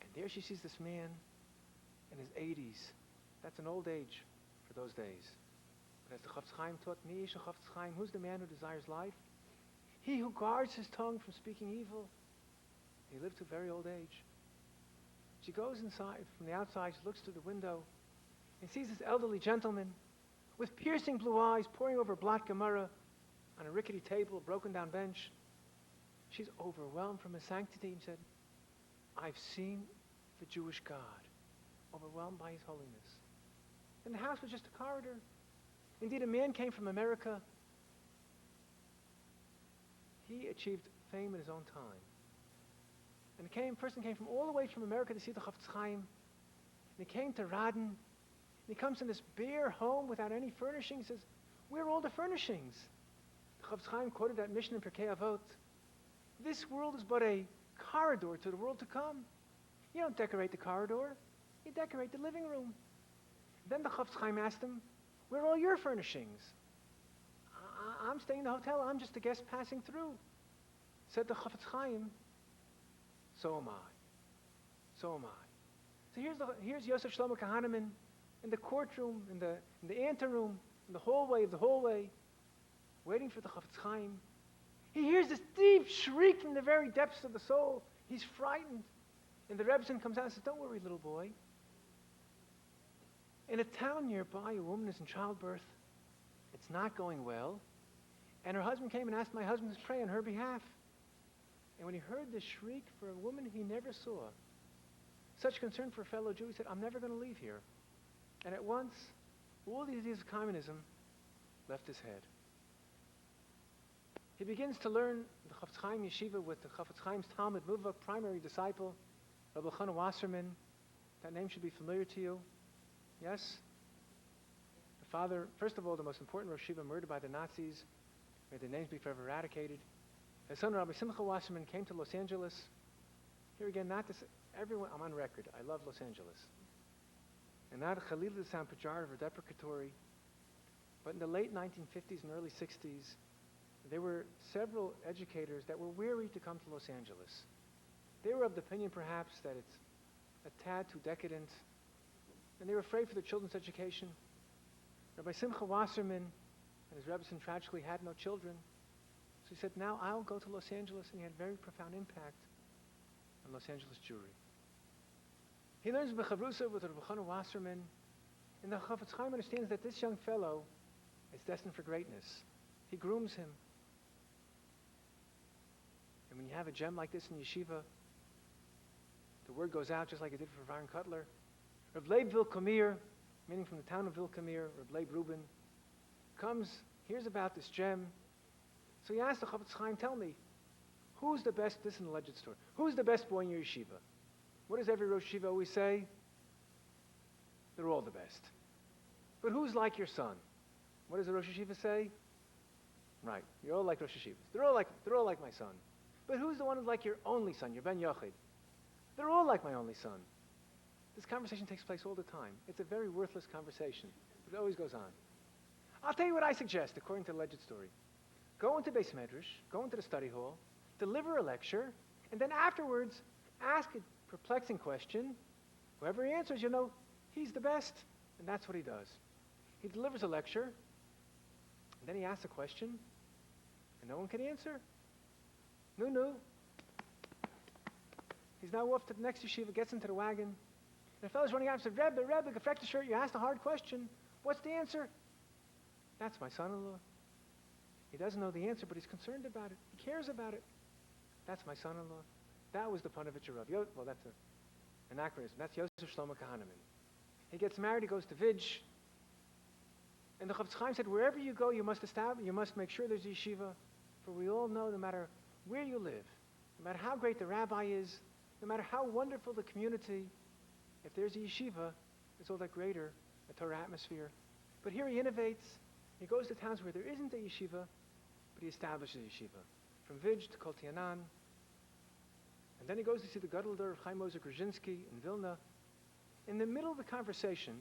and there she sees this man in his 80s. That's an old age for those days. But as the Chafetz Chaim taught me, Chafetz Chaim, who's the man who desires life? He who guards his tongue from speaking evil. He lived to a very old age. She goes inside, from the outside, she looks through the window, and sees this elderly gentleman with piercing blue eyes poring over a blot Gemara on a rickety table, a broken down bench. She's overwhelmed from his sanctity and said, I've seen the Jewish God, overwhelmed by his holiness. And the house was just a corridor. Indeed, a man came from America. He achieved fame in his own time. And a person came from all the way from America to see the Chafetz Chaim. And he came to Radin. And he comes in this bare home without any furnishing. He says, where are all the furnishings? The Chafetz Chaim quoted that mission in Pirkei Avot. This world is but a corridor to the world to come. You don't decorate the corridor. You decorate the living room. Then the Chafetz Chaim asked him, where are all your furnishings? I'm staying in the hotel. I'm just a guest passing through. Said the Chafetz Chaim, so am I. So am I. So here's Yosef Shlomo Kahaneman in the courtroom, in the anteroom, in the hallway of the hallway, waiting for the Chafetz Chaim. He hears this deep shriek from the very depths of the soul. He's frightened. And the Rebbetzin comes out and says, don't worry, little boy. In a town nearby, a woman is in childbirth. It's not going well. And her husband came and asked my husband to pray on her behalf. And when he heard this shriek for a woman he never saw, such concern for a fellow Jew, he said, I'm never going to leave here. And at once, all these ideas of communism left his head. He begins to learn the Chafetz Chaim Yeshiva with the Chafetz Chaim's Talmud Muvak primary disciple, Rabbi Elchanan Wasserman. That name should be familiar to you. Yes? father, first of all, the most important Rosh Yeshiva murdered by the Nazis, may their names be forever eradicated. His son, Rabbi Simcha Wasserman, came to Los Angeles. Here again, not to say, everyone, I'm on record, I love Los Angeles. And not Khalil to sound pejorative or deprecatory, but in the late 1950s and early 60s, there were several educators that were weary to come to Los Angeles. They were of the opinion, perhaps, that it's a tad too decadent, and they were afraid for their children's education. Rabbi Simcha Wasserman and his Rebbetzin tragically had no children, so he said, now I'll go to Los Angeles, and he had a very profound impact on Los Angeles Jewry. He learns B'chavrusa with Rabbi Chana Wasserman, and the Chafetz Chaim understands that this young fellow is destined for greatness. He grooms him. And when you have a gem like this in yeshiva, the word goes out just like it did for Varon Cutler. Reb Leib Vilkamir, meaning from the town of Vilkamir, Reb Leib Reuben, comes, hears about this gem. So he asks the Chafetz Chaim, tell me, who's the best, this is an alleged story, who's the best boy in your yeshiva? What does every Rosh Yeshiva always say? They're all the best. But who's like your son? What does the Rosh Yeshiva say? Right, you're all like Rosh Yeshivas. They're all like my son. But who's the one who's like your only son, your Ben Yochid? They're all like my only son. This conversation takes place all the time. It's a very worthless conversation, but it always goes on. I'll tell you what I suggest, according to the alleged story. Go into Beis Medrash, go into the study hall, deliver a lecture, and then afterwards ask a perplexing question. Whoever he answers, you'll know he's the best, and that's what he does. He delivers a lecture, and then he asks a question, and no one can answer. No. He's now off to the next yeshiva, gets into the wagon, and the fellow's running out and said, Rebbe, gefrekte shirt, you asked a hard question. What's the answer? That's my son-in-law. He doesn't know the answer, but he's concerned about it. He cares about it. That's my son-in-law. That was the Panovich Rav. Well, that's an anachronism. That's Yosef Shlomo Kahaneman. He gets married, he goes to Vidge, and the Chafetz Chaim said, wherever you go, you must make sure there's a yeshiva, for we all know no matter where you live, no matter how great the rabbi is, no matter how wonderful the community, if there's a yeshiva, it's all that greater, a Torah atmosphere. But here he innovates. He goes to towns where there isn't a yeshiva, but he establishes a yeshiva. From Vidge to Kol Tianan. And then he goes to see the Gadol Dor of Chaim Moser Grzinski in Vilna. In the middle of the conversation,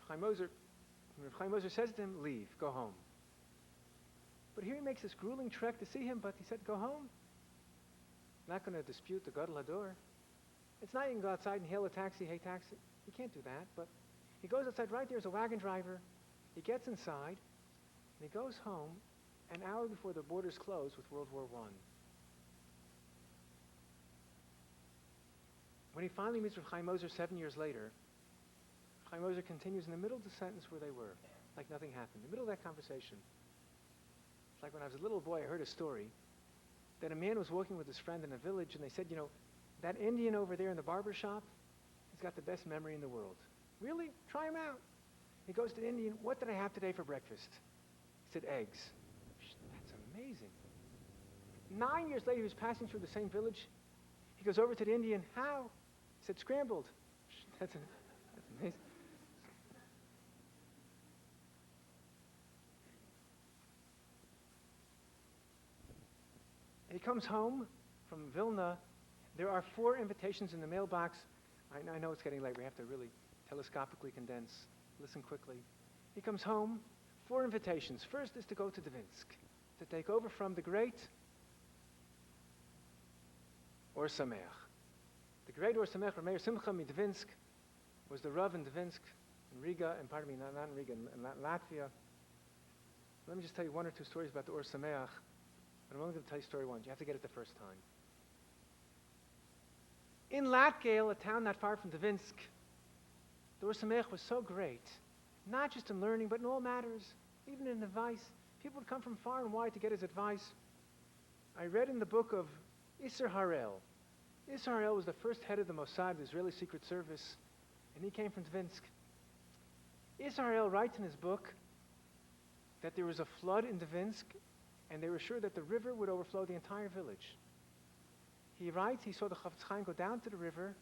Chaim Moser says to him, leave, go home. But here he makes this grueling trek to see him, but he said, go home. Not going to dispute the Gadol Hador. It's not you can go outside and hail a taxi, hey taxi. You can't do that, but he goes outside, right there's a wagon driver. He gets inside, and he goes home an hour before the borders close with World War I. When he finally meets with Chaim Moser 7 years later, Chaim Moser continues in the middle of the sentence where they were, like nothing happened, in the middle of that conversation. It's like when I was a little boy, I heard a story that a man was walking with his friend in a village, and they said, that Indian over there in the barber shop, he's got the best memory in the world. Really? Try him out. He goes to the Indian, what did I have today for breakfast? He said, eggs. That's amazing. 9 years later, he was passing through the same village. He goes over to the Indian, how? He said, scrambled. That's amazing. He comes home from Vilna. There are 4 invitations in the mailbox. I know it's getting late. We have to really telescopically condense. Listen quickly. He comes home, 4 invitations. First is to go to Dvinsk, to take over from the great Or Sameach. The great Or Sameach, Rameir Simcha Midvinsk, was the Rav in Dvinsk, in Riga, and pardon me, not in Riga, in Latvia. Let me just tell you 1 or 2 stories about the Or Sameach, but I'm only going to tell you story 1. You have to get it the first time. In Latgale, a town not far from Dvinsk, the Or Sameach was so great, not just in learning, but in all matters, even in advice. People would come from far and wide to get his advice. I read in the book of Isser Harel. Isser Harel was the first head of the Mossad, the Israeli Secret Service, and he came from Dvinsk. Isser Harel writes in his book that there was a flood in Dvinsk, and they were sure that the river would overflow the entire village. He writes, he saw the Chafetz Chaim go down to the river,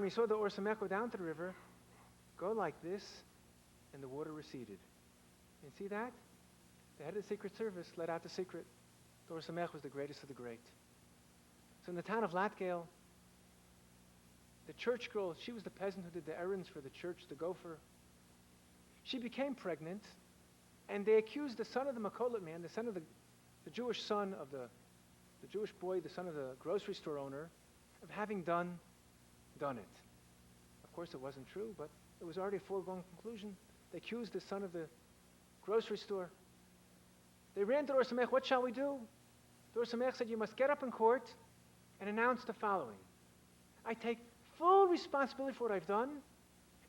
he saw the Or Sameach go down to the river, go like this, and the water receded. You see that? The head of the Secret Service let out the secret. Dor Samech was the greatest of the great. So in the town of Latgale, the church girl, she was the peasant who did the errands for the church, the gopher. She became pregnant, and they accused the son of the Makolet man, the son of the Jewish son of the Jewish boy, the son of the grocery store owner, of having done it. Of course, it wasn't true, but it was already a foregone conclusion. They accused the son of the grocery store. They ran to Dor Samech, what shall we do? Dor Samech said, you must get up in court and announce the following. I take full responsibility for what I've done,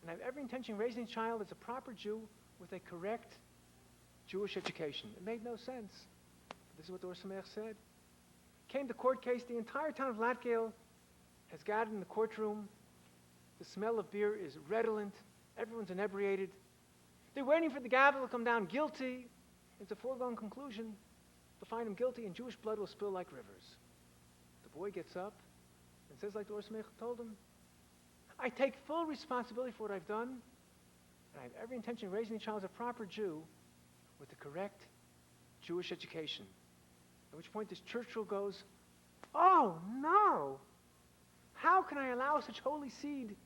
and I have every intention of raising a child as a proper Jew with a correct Jewish education. It made no sense. But this is what Dor Samech said. Came the court case. The entire town of Latgale has gathered in the courtroom. The smell of beer is redolent. Everyone's inebriated. They're waiting for the gavel to come down guilty. It's a foregone conclusion. To find him guilty, and Jewish blood will spill like rivers. The boy gets up and says, like Dor Samech told him, I take full responsibility for what I've done, and I have every intention of raising the child as a proper Jew with the correct Jewish education. At which point this church girl goes, oh no! How can I allow such holy seed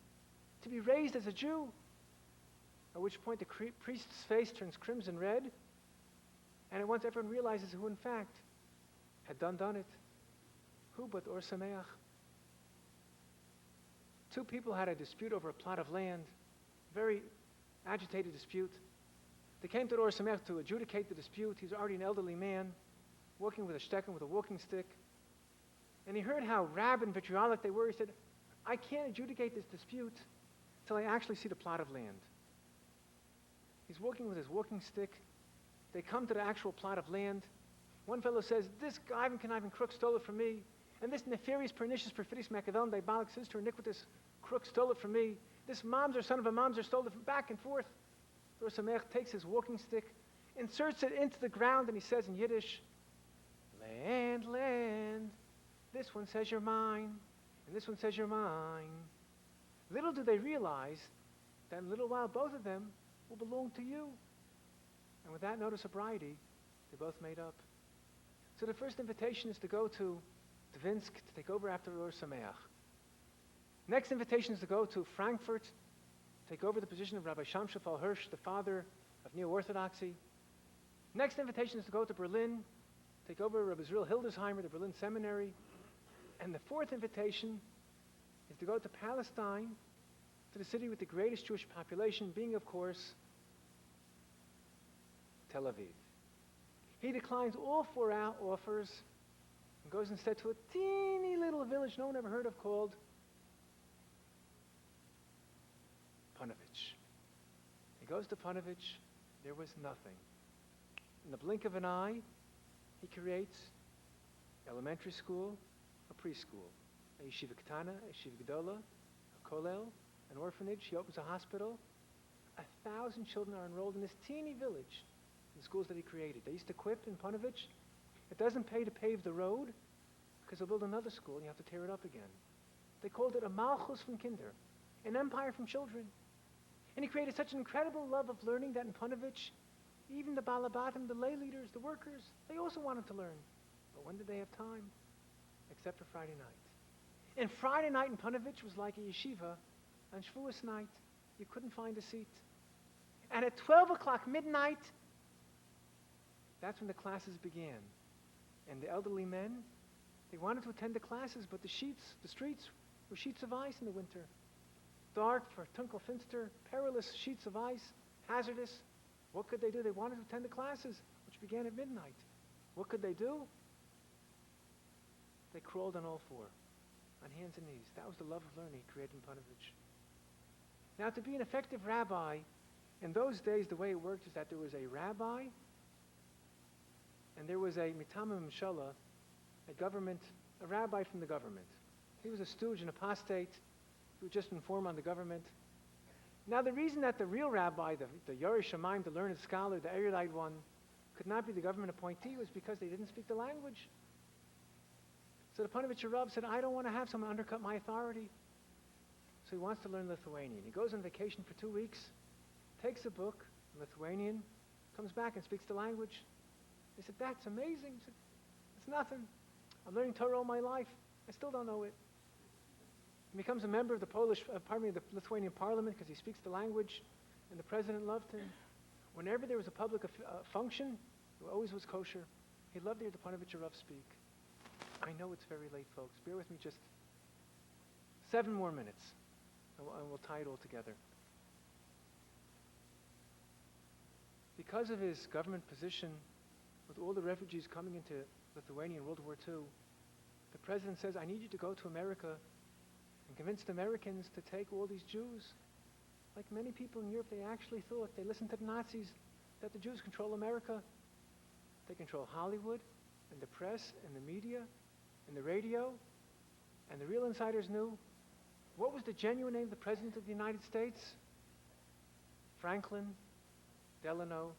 to be raised as a Jew? At which point the priest's face turns crimson red, and at once everyone realizes who in fact had done it. Who but Dor Samech? Two people had a dispute over a plot of land, very agitated dispute. They came to Dor Samech to adjudicate the dispute. He's already an elderly man, walking with a stecken, with a walking stick. And he heard how rabid and vitriolic they were. He said, I can't adjudicate this dispute till I actually see the plot of land. He's walking with his walking stick. They come to the actual plot of land. One fellow says, this Ivan conniving crook stole it from me, and this nefarious, pernicious, perfidious, Machiavellian, diabolic, sinister, iniquitous crook stole it from me. This mamzer, son of a mamzer, stole it from back and forth. Dor Samech takes his walking stick, inserts it into the ground, and he says in Yiddish, land, land, this one says you're mine, and this one says you're mine. Little do they realize that in a little while both of them will belong to you. And with that note of sobriety, they both made up. So the first invitation is to go to Dvinsk to take over after Dor Samech. Next invitation is to go to Frankfurt, take over the position of Rabbi Shamshafal Hirsch, the father of Neo-Orthodoxy. Next invitation is to go to Berlin, take over Rabbi Zriel Hildesheimer, the Berlin Seminary. And the fourth invitation is to go to Palestine, to the city with the greatest Jewish population, being, of course, Tel Aviv. He declines all four offers and goes instead to a teeny little village no one ever heard of called Panovich. He goes to Panovich. There was nothing. In the blink of an eye, he creates elementary school, a preschool, a yeshiva katana, a yeshiva gedola, a kollel, an orphanage. He opens a hospital. 1,000 children are enrolled in this teeny village in the schools that he created. They used to quip in Panovich, it doesn't pay to pave the road because they'll build another school and you have to tear it up again. They called it a Malchus from Kinder, an empire from children. And he created such an incredible love of learning that in Panovich, even the Balabatim, the lay leaders, the workers, they also wanted to learn. But when did they have time? Except for Friday night. And Friday night in Panovich was like a yeshiva on Shavuos night. You couldn't find a seat. And at 12 o'clock midnight, that's when the classes began. And the elderly men, they wanted to attend the classes, but the streets were sheets of ice in the winter. Dark, for Tunkelfinster, perilous sheets of ice, hazardous. What could they do? They wanted to attend the classes, which began at midnight. What could they do? They crawled on all four, on hands and knees. That was the love of learning he created in Panovich. Now, to be an effective rabbi, in those days, the way it worked is that there was a rabbi and there was a mitama mimshala, a rabbi from the government. He was a stooge, an apostate, who just informed on the government. Now, the reason that the real rabbi, the Yoreh Shamayim, the learned scholar, the erudite one, could not be the government appointee was because they didn't speak the language. So the Panovich Rav said, I don't want to have someone undercut my authority. So he wants to learn Lithuanian. He goes on vacation for 2 weeks, takes a book, Lithuanian, comes back and speaks the language. He said, that's amazing. He said, it's nothing. I'm learning Torah all my life. I still don't know it. He becomes a member of the the Lithuanian parliament because he speaks the language, and the president loved him. Whenever there was a public function, it always was kosher. He loved to hear the Panovich Rav speak. I know it's very late, folks. Bear with me just 7 more minutes, and we'll tie it all together. Because of his government position, with all the refugees coming into Lithuania in World War II, the president says, I need you to go to America and convince the Americans to take all these Jews. Like many people in Europe, they actually thought, they listened to the Nazis, that the Jews control America. They control Hollywood and the press and the media and the radio. And the real insiders knew. What was the genuine name of the President of the United States? Franklin Delano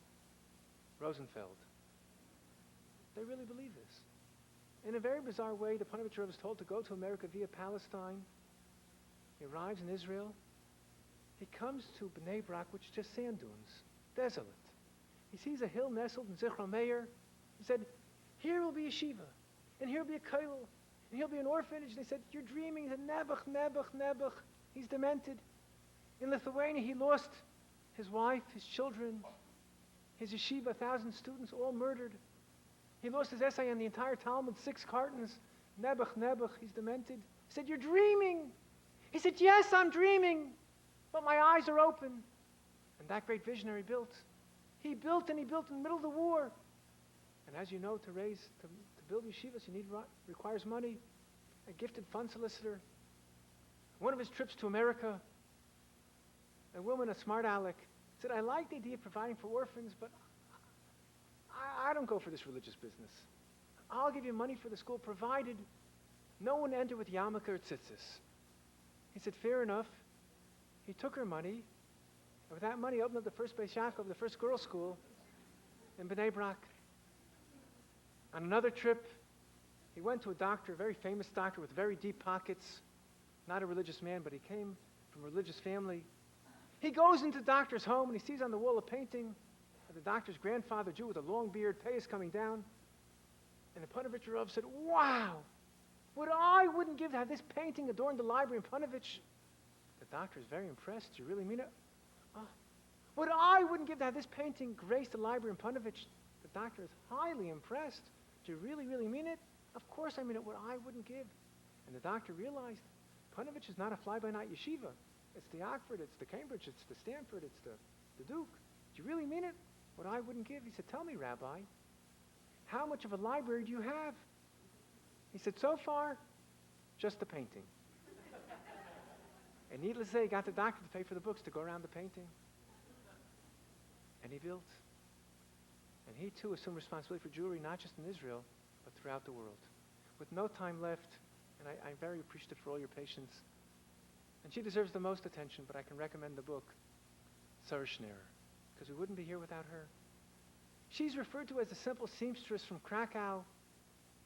Roosevelt. They really believe this. In a very bizarre way, the Panovich Rav is told to go to America via Palestine. He arrives in Israel. He comes to Bnei Brak, which is just sand dunes, desolate. He sees a hill nestled in Zichron Meir. He said, here will be a yeshiva, and here will be a kollel, and here'll be an orphanage. And they said, you're dreaming. He said, Nebuch, Nebuch, Nebuch. He's demented. In Lithuania, he lost his wife, his children, his yeshiva, 1,000 students, all murdered. He lost his essay on the entire Talmud, 6 cartons. Nebuch, Nebuch, he's demented. He said, you're dreaming. He said, yes, I'm dreaming, but my eyes are open. And that great visionary built. He built and he built in the middle of the war. And as you know, to build yeshivas, requires money. A gifted fund solicitor. One of his trips to America, a woman, a smart aleck, said, I like the idea of providing for orphans, but I don't go for this religious business. I'll give you money for the school, provided no one enter with yarmulke or tzitzis. He said, fair enough. He took her money, and with that money opened up the first Beis Yaakov, the first girls' school in Bnei Brak. On another trip, he went to a doctor, a very famous doctor with very deep pockets, not a religious man, but he came from a religious family. He goes into the doctor's home, and he sees on the wall a painting of the doctor's grandfather, Jew with a long beard, payas coming down. And the Panovich Rav said, wow, what I wouldn't give to have this painting adorn the library in Panovich. The doctor is very impressed. Do you really mean it? Oh. What I wouldn't give to have this painting grace the library in Panovich. The doctor is highly impressed. Do you really, really mean it? Of course I mean it. What I wouldn't give. And the doctor realized Panovich is not a fly-by-night yeshiva. It's the Oxford, it's the Cambridge, it's the Stanford, it's the Duke. Do you really mean it? What I wouldn't give. He said, tell me, Rabbi, how much of a library do you have? He said, so far, just the painting. And needless to say, he got the doctor to pay for the books to go around the painting. And he built. And he too assumed responsibility for Jewry, not just in Israel, but throughout the world. With no time left, and I'm very appreciative for all your patience. And she deserves the most attention, but I can recommend the book, Sarah Schneer, because we wouldn't be here without her. She's referred to as a simple seamstress from Krakow.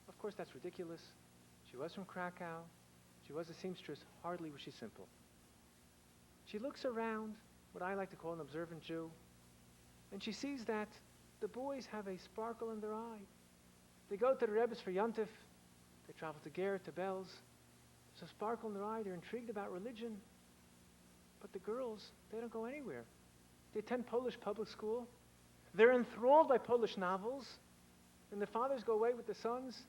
Of course, that's ridiculous. She was from Krakow. She was a seamstress. Hardly was she simple. She looks around, what I like to call an observant Jew, and she sees that the boys have a sparkle in their eye. They go to the Rebbe's for Yontif. They travel to Ger, to Belz. There's a sparkle in their eye. They're intrigued about religion. But the girls, they don't go anywhere. They attend Polish public school. They're enthralled by Polish novels. And the fathers go away with the sons.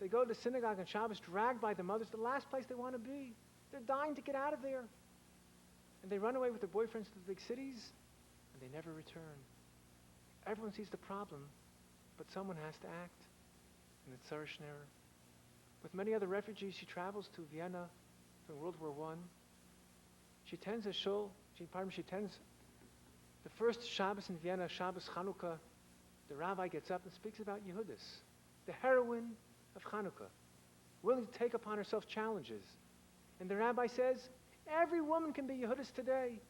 They go to synagogue on Shabbos, dragged by the mothers, the last place they want to be. They're dying to get out of there. And they run away with their boyfriends to the big cities, and they never return. Everyone sees the problem, but someone has to act. And it's Sarah Schneer. With many other refugees, she travels to Vienna during World War I. She attends a shul. She attends the first Shabbos in Vienna, Shabbos Chanukah. The rabbi gets up and speaks about Yehudis, the heroine of Chanukah, willing to take upon herself challenges. And the rabbi says, every woman can be Yehudis today.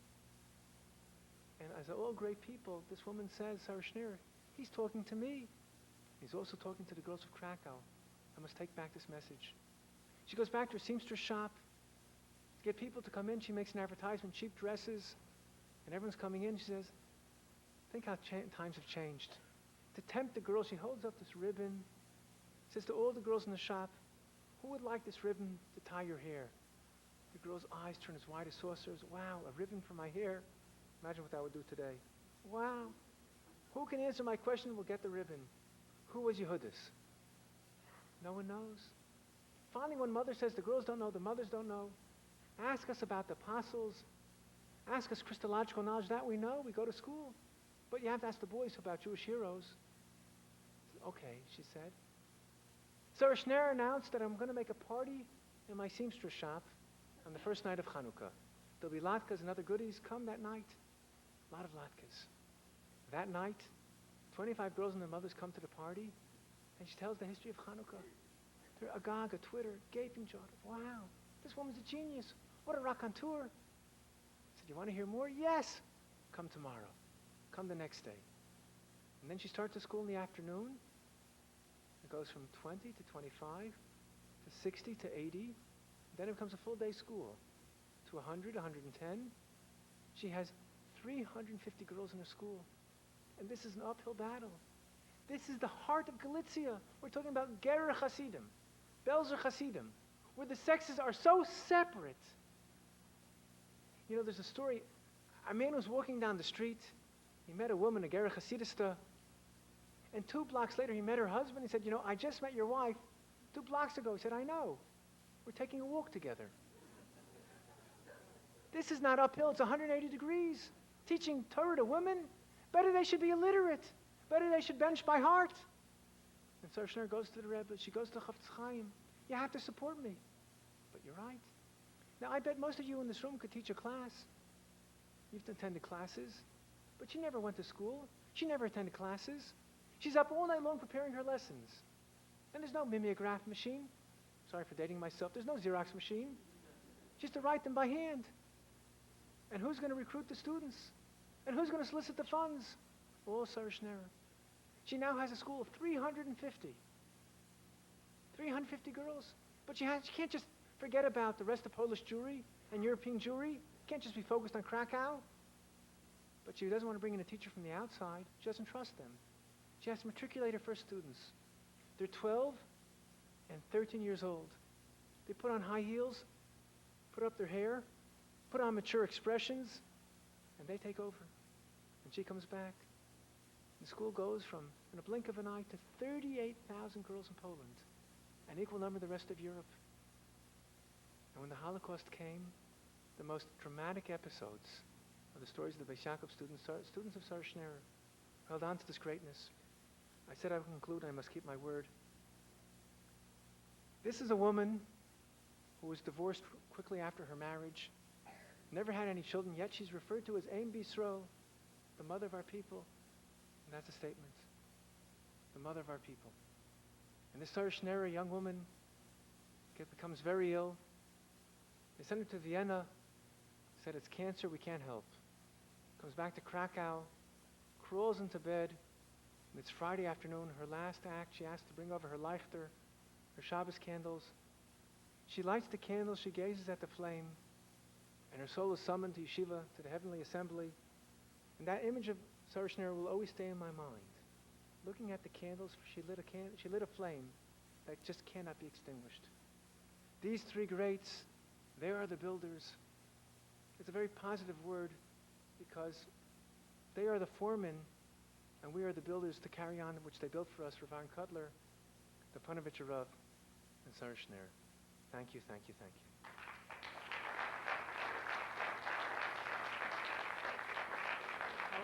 And as all great people, this woman says, Sarah Schneer, he's talking to me. He's also talking to the girls of Krakow. I must take back this message. She goes back to her seamstress shop to get people to come in. She makes an advertisement, cheap dresses. And everyone's coming in. She says, think how times have changed. To tempt the girls, she holds up this ribbon, says to all the girls in the shop, who would like this ribbon to tie your hair? The girls' eyes turn as wide as saucers. Wow, a ribbon for my hair. Imagine what that would do today. Wow. Who can answer my question will get the ribbon. Who was Yehudis? No one knows. Finally, one mother says, the girls don't know, the mothers don't know. Ask us about the apostles. Ask us Christological knowledge. That we know. We go to school. But you have to ask the boys about Jewish heroes. Okay, she said. Sarah Schneer announced that I'm going to make a party in my seamstress shop on the first night of Hanukkah. There'll be latkes and other goodies. Come that night. A lot of latkes. That night, 25 girls and their mothers come to the party, and she tells the history of Hanukkah. They're agog, a Twitter, gaping jaw. Wow, this woman's a genius. What a raconteur. I said, you want to hear more? Yes. Come tomorrow. Come the next day. And then she starts the school in the afternoon. It goes from 20 to 25 to 60 to 80. Then it becomes a full day school to 100, 110. She has 350 girls in her school. And this is an uphill battle. This is the heart of Galicia. We're talking about Gerer Hasidim, Belzer Hasidim, where the sexes are so separate. You know, there's a story. A man was walking down the street. He met a woman, a Gerer Hasidista. And 2 blocks later, he met her husband. He said, you know, I just met your wife 2 blocks ago. He said, I know. We're taking a walk together. This is not uphill. It's 180 degrees. Teaching Torah to women, better they should be illiterate. Better they should bench by heart. And Sarah Schneer goes to the Rebbe. She goes to Chafetz Chaim. You have to support me. But you're right. Now, I bet most of you in this room could teach a class. You've attended classes. But she never went to school. She never attended classes. She's up all night long preparing her lessons. And there's no mimeograph machine. Sorry for dating myself. There's no Xerox machine. She has to write them by hand. And who's going to recruit the students? And who's going to solicit the funds? All Sarah Schneer. She now has a school of 350. 350 girls. But she can't just forget about the rest of Polish Jewry and European Jewry. Can't just be focused on Krakow. But she doesn't want to bring in a teacher from the outside. She doesn't trust them. She has to matriculate her first students. They're 12 and 13 years old. They put on high heels, put up their hair, put on mature expressions, and they take over. And she comes back. The school goes from, in a blink of an eye, to 38,000 girls in Poland, an equal number the rest of Europe. And when the Holocaust came, the most dramatic episodes of the stories of the Beis Yaakov students of Sarah Schneer, held on to this greatness. I said I would conclude, and I must keep my word. This is a woman who was divorced quickly after her marriage, never had any children, yet she's referred to as Ein B'Yisrael, the mother of our people. And that's a statement. The mother of our people. And this Sarah Schneer, a young woman, becomes very ill. They send her to Vienna, said it's cancer, we can't help. Comes back to Krakow, crawls into bed, and it's Friday afternoon, her last act. She asks to bring over her Leichter, her Shabbos candles. She lights the candles, she gazes at the flame, and her soul is summoned to Yeshiva, to the heavenly assembly. And that image of Sarah Schneer will always stay in my mind. Looking at the candles, she lit a flame that just cannot be extinguished. These 3 greats, they are the builders. It's a very positive word because they are the foremen and we are the builders to carry on which they built for us, Ravon Cutler, the Panovich Rav, and Sarah Schneer. Thank you, thank you, thank you.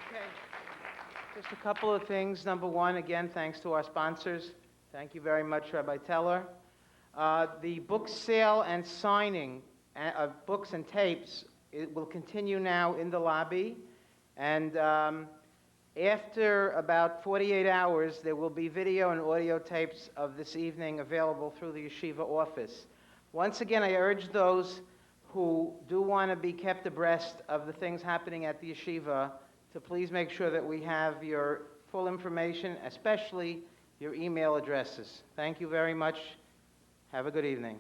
Okay. Just a couple of things. Number one, again, thanks to our sponsors. Thank you very much, Rabbi Teller. The book sale and signing of books and tapes, it will continue now in the lobby. And after about 48 hours, there will be video and audio tapes of this evening available through the yeshiva office. Once again, I urge those who do want to be kept abreast of the things happening at the yeshiva to please make sure that we have your full information, especially your email addresses. Thank you very much. Have a good evening.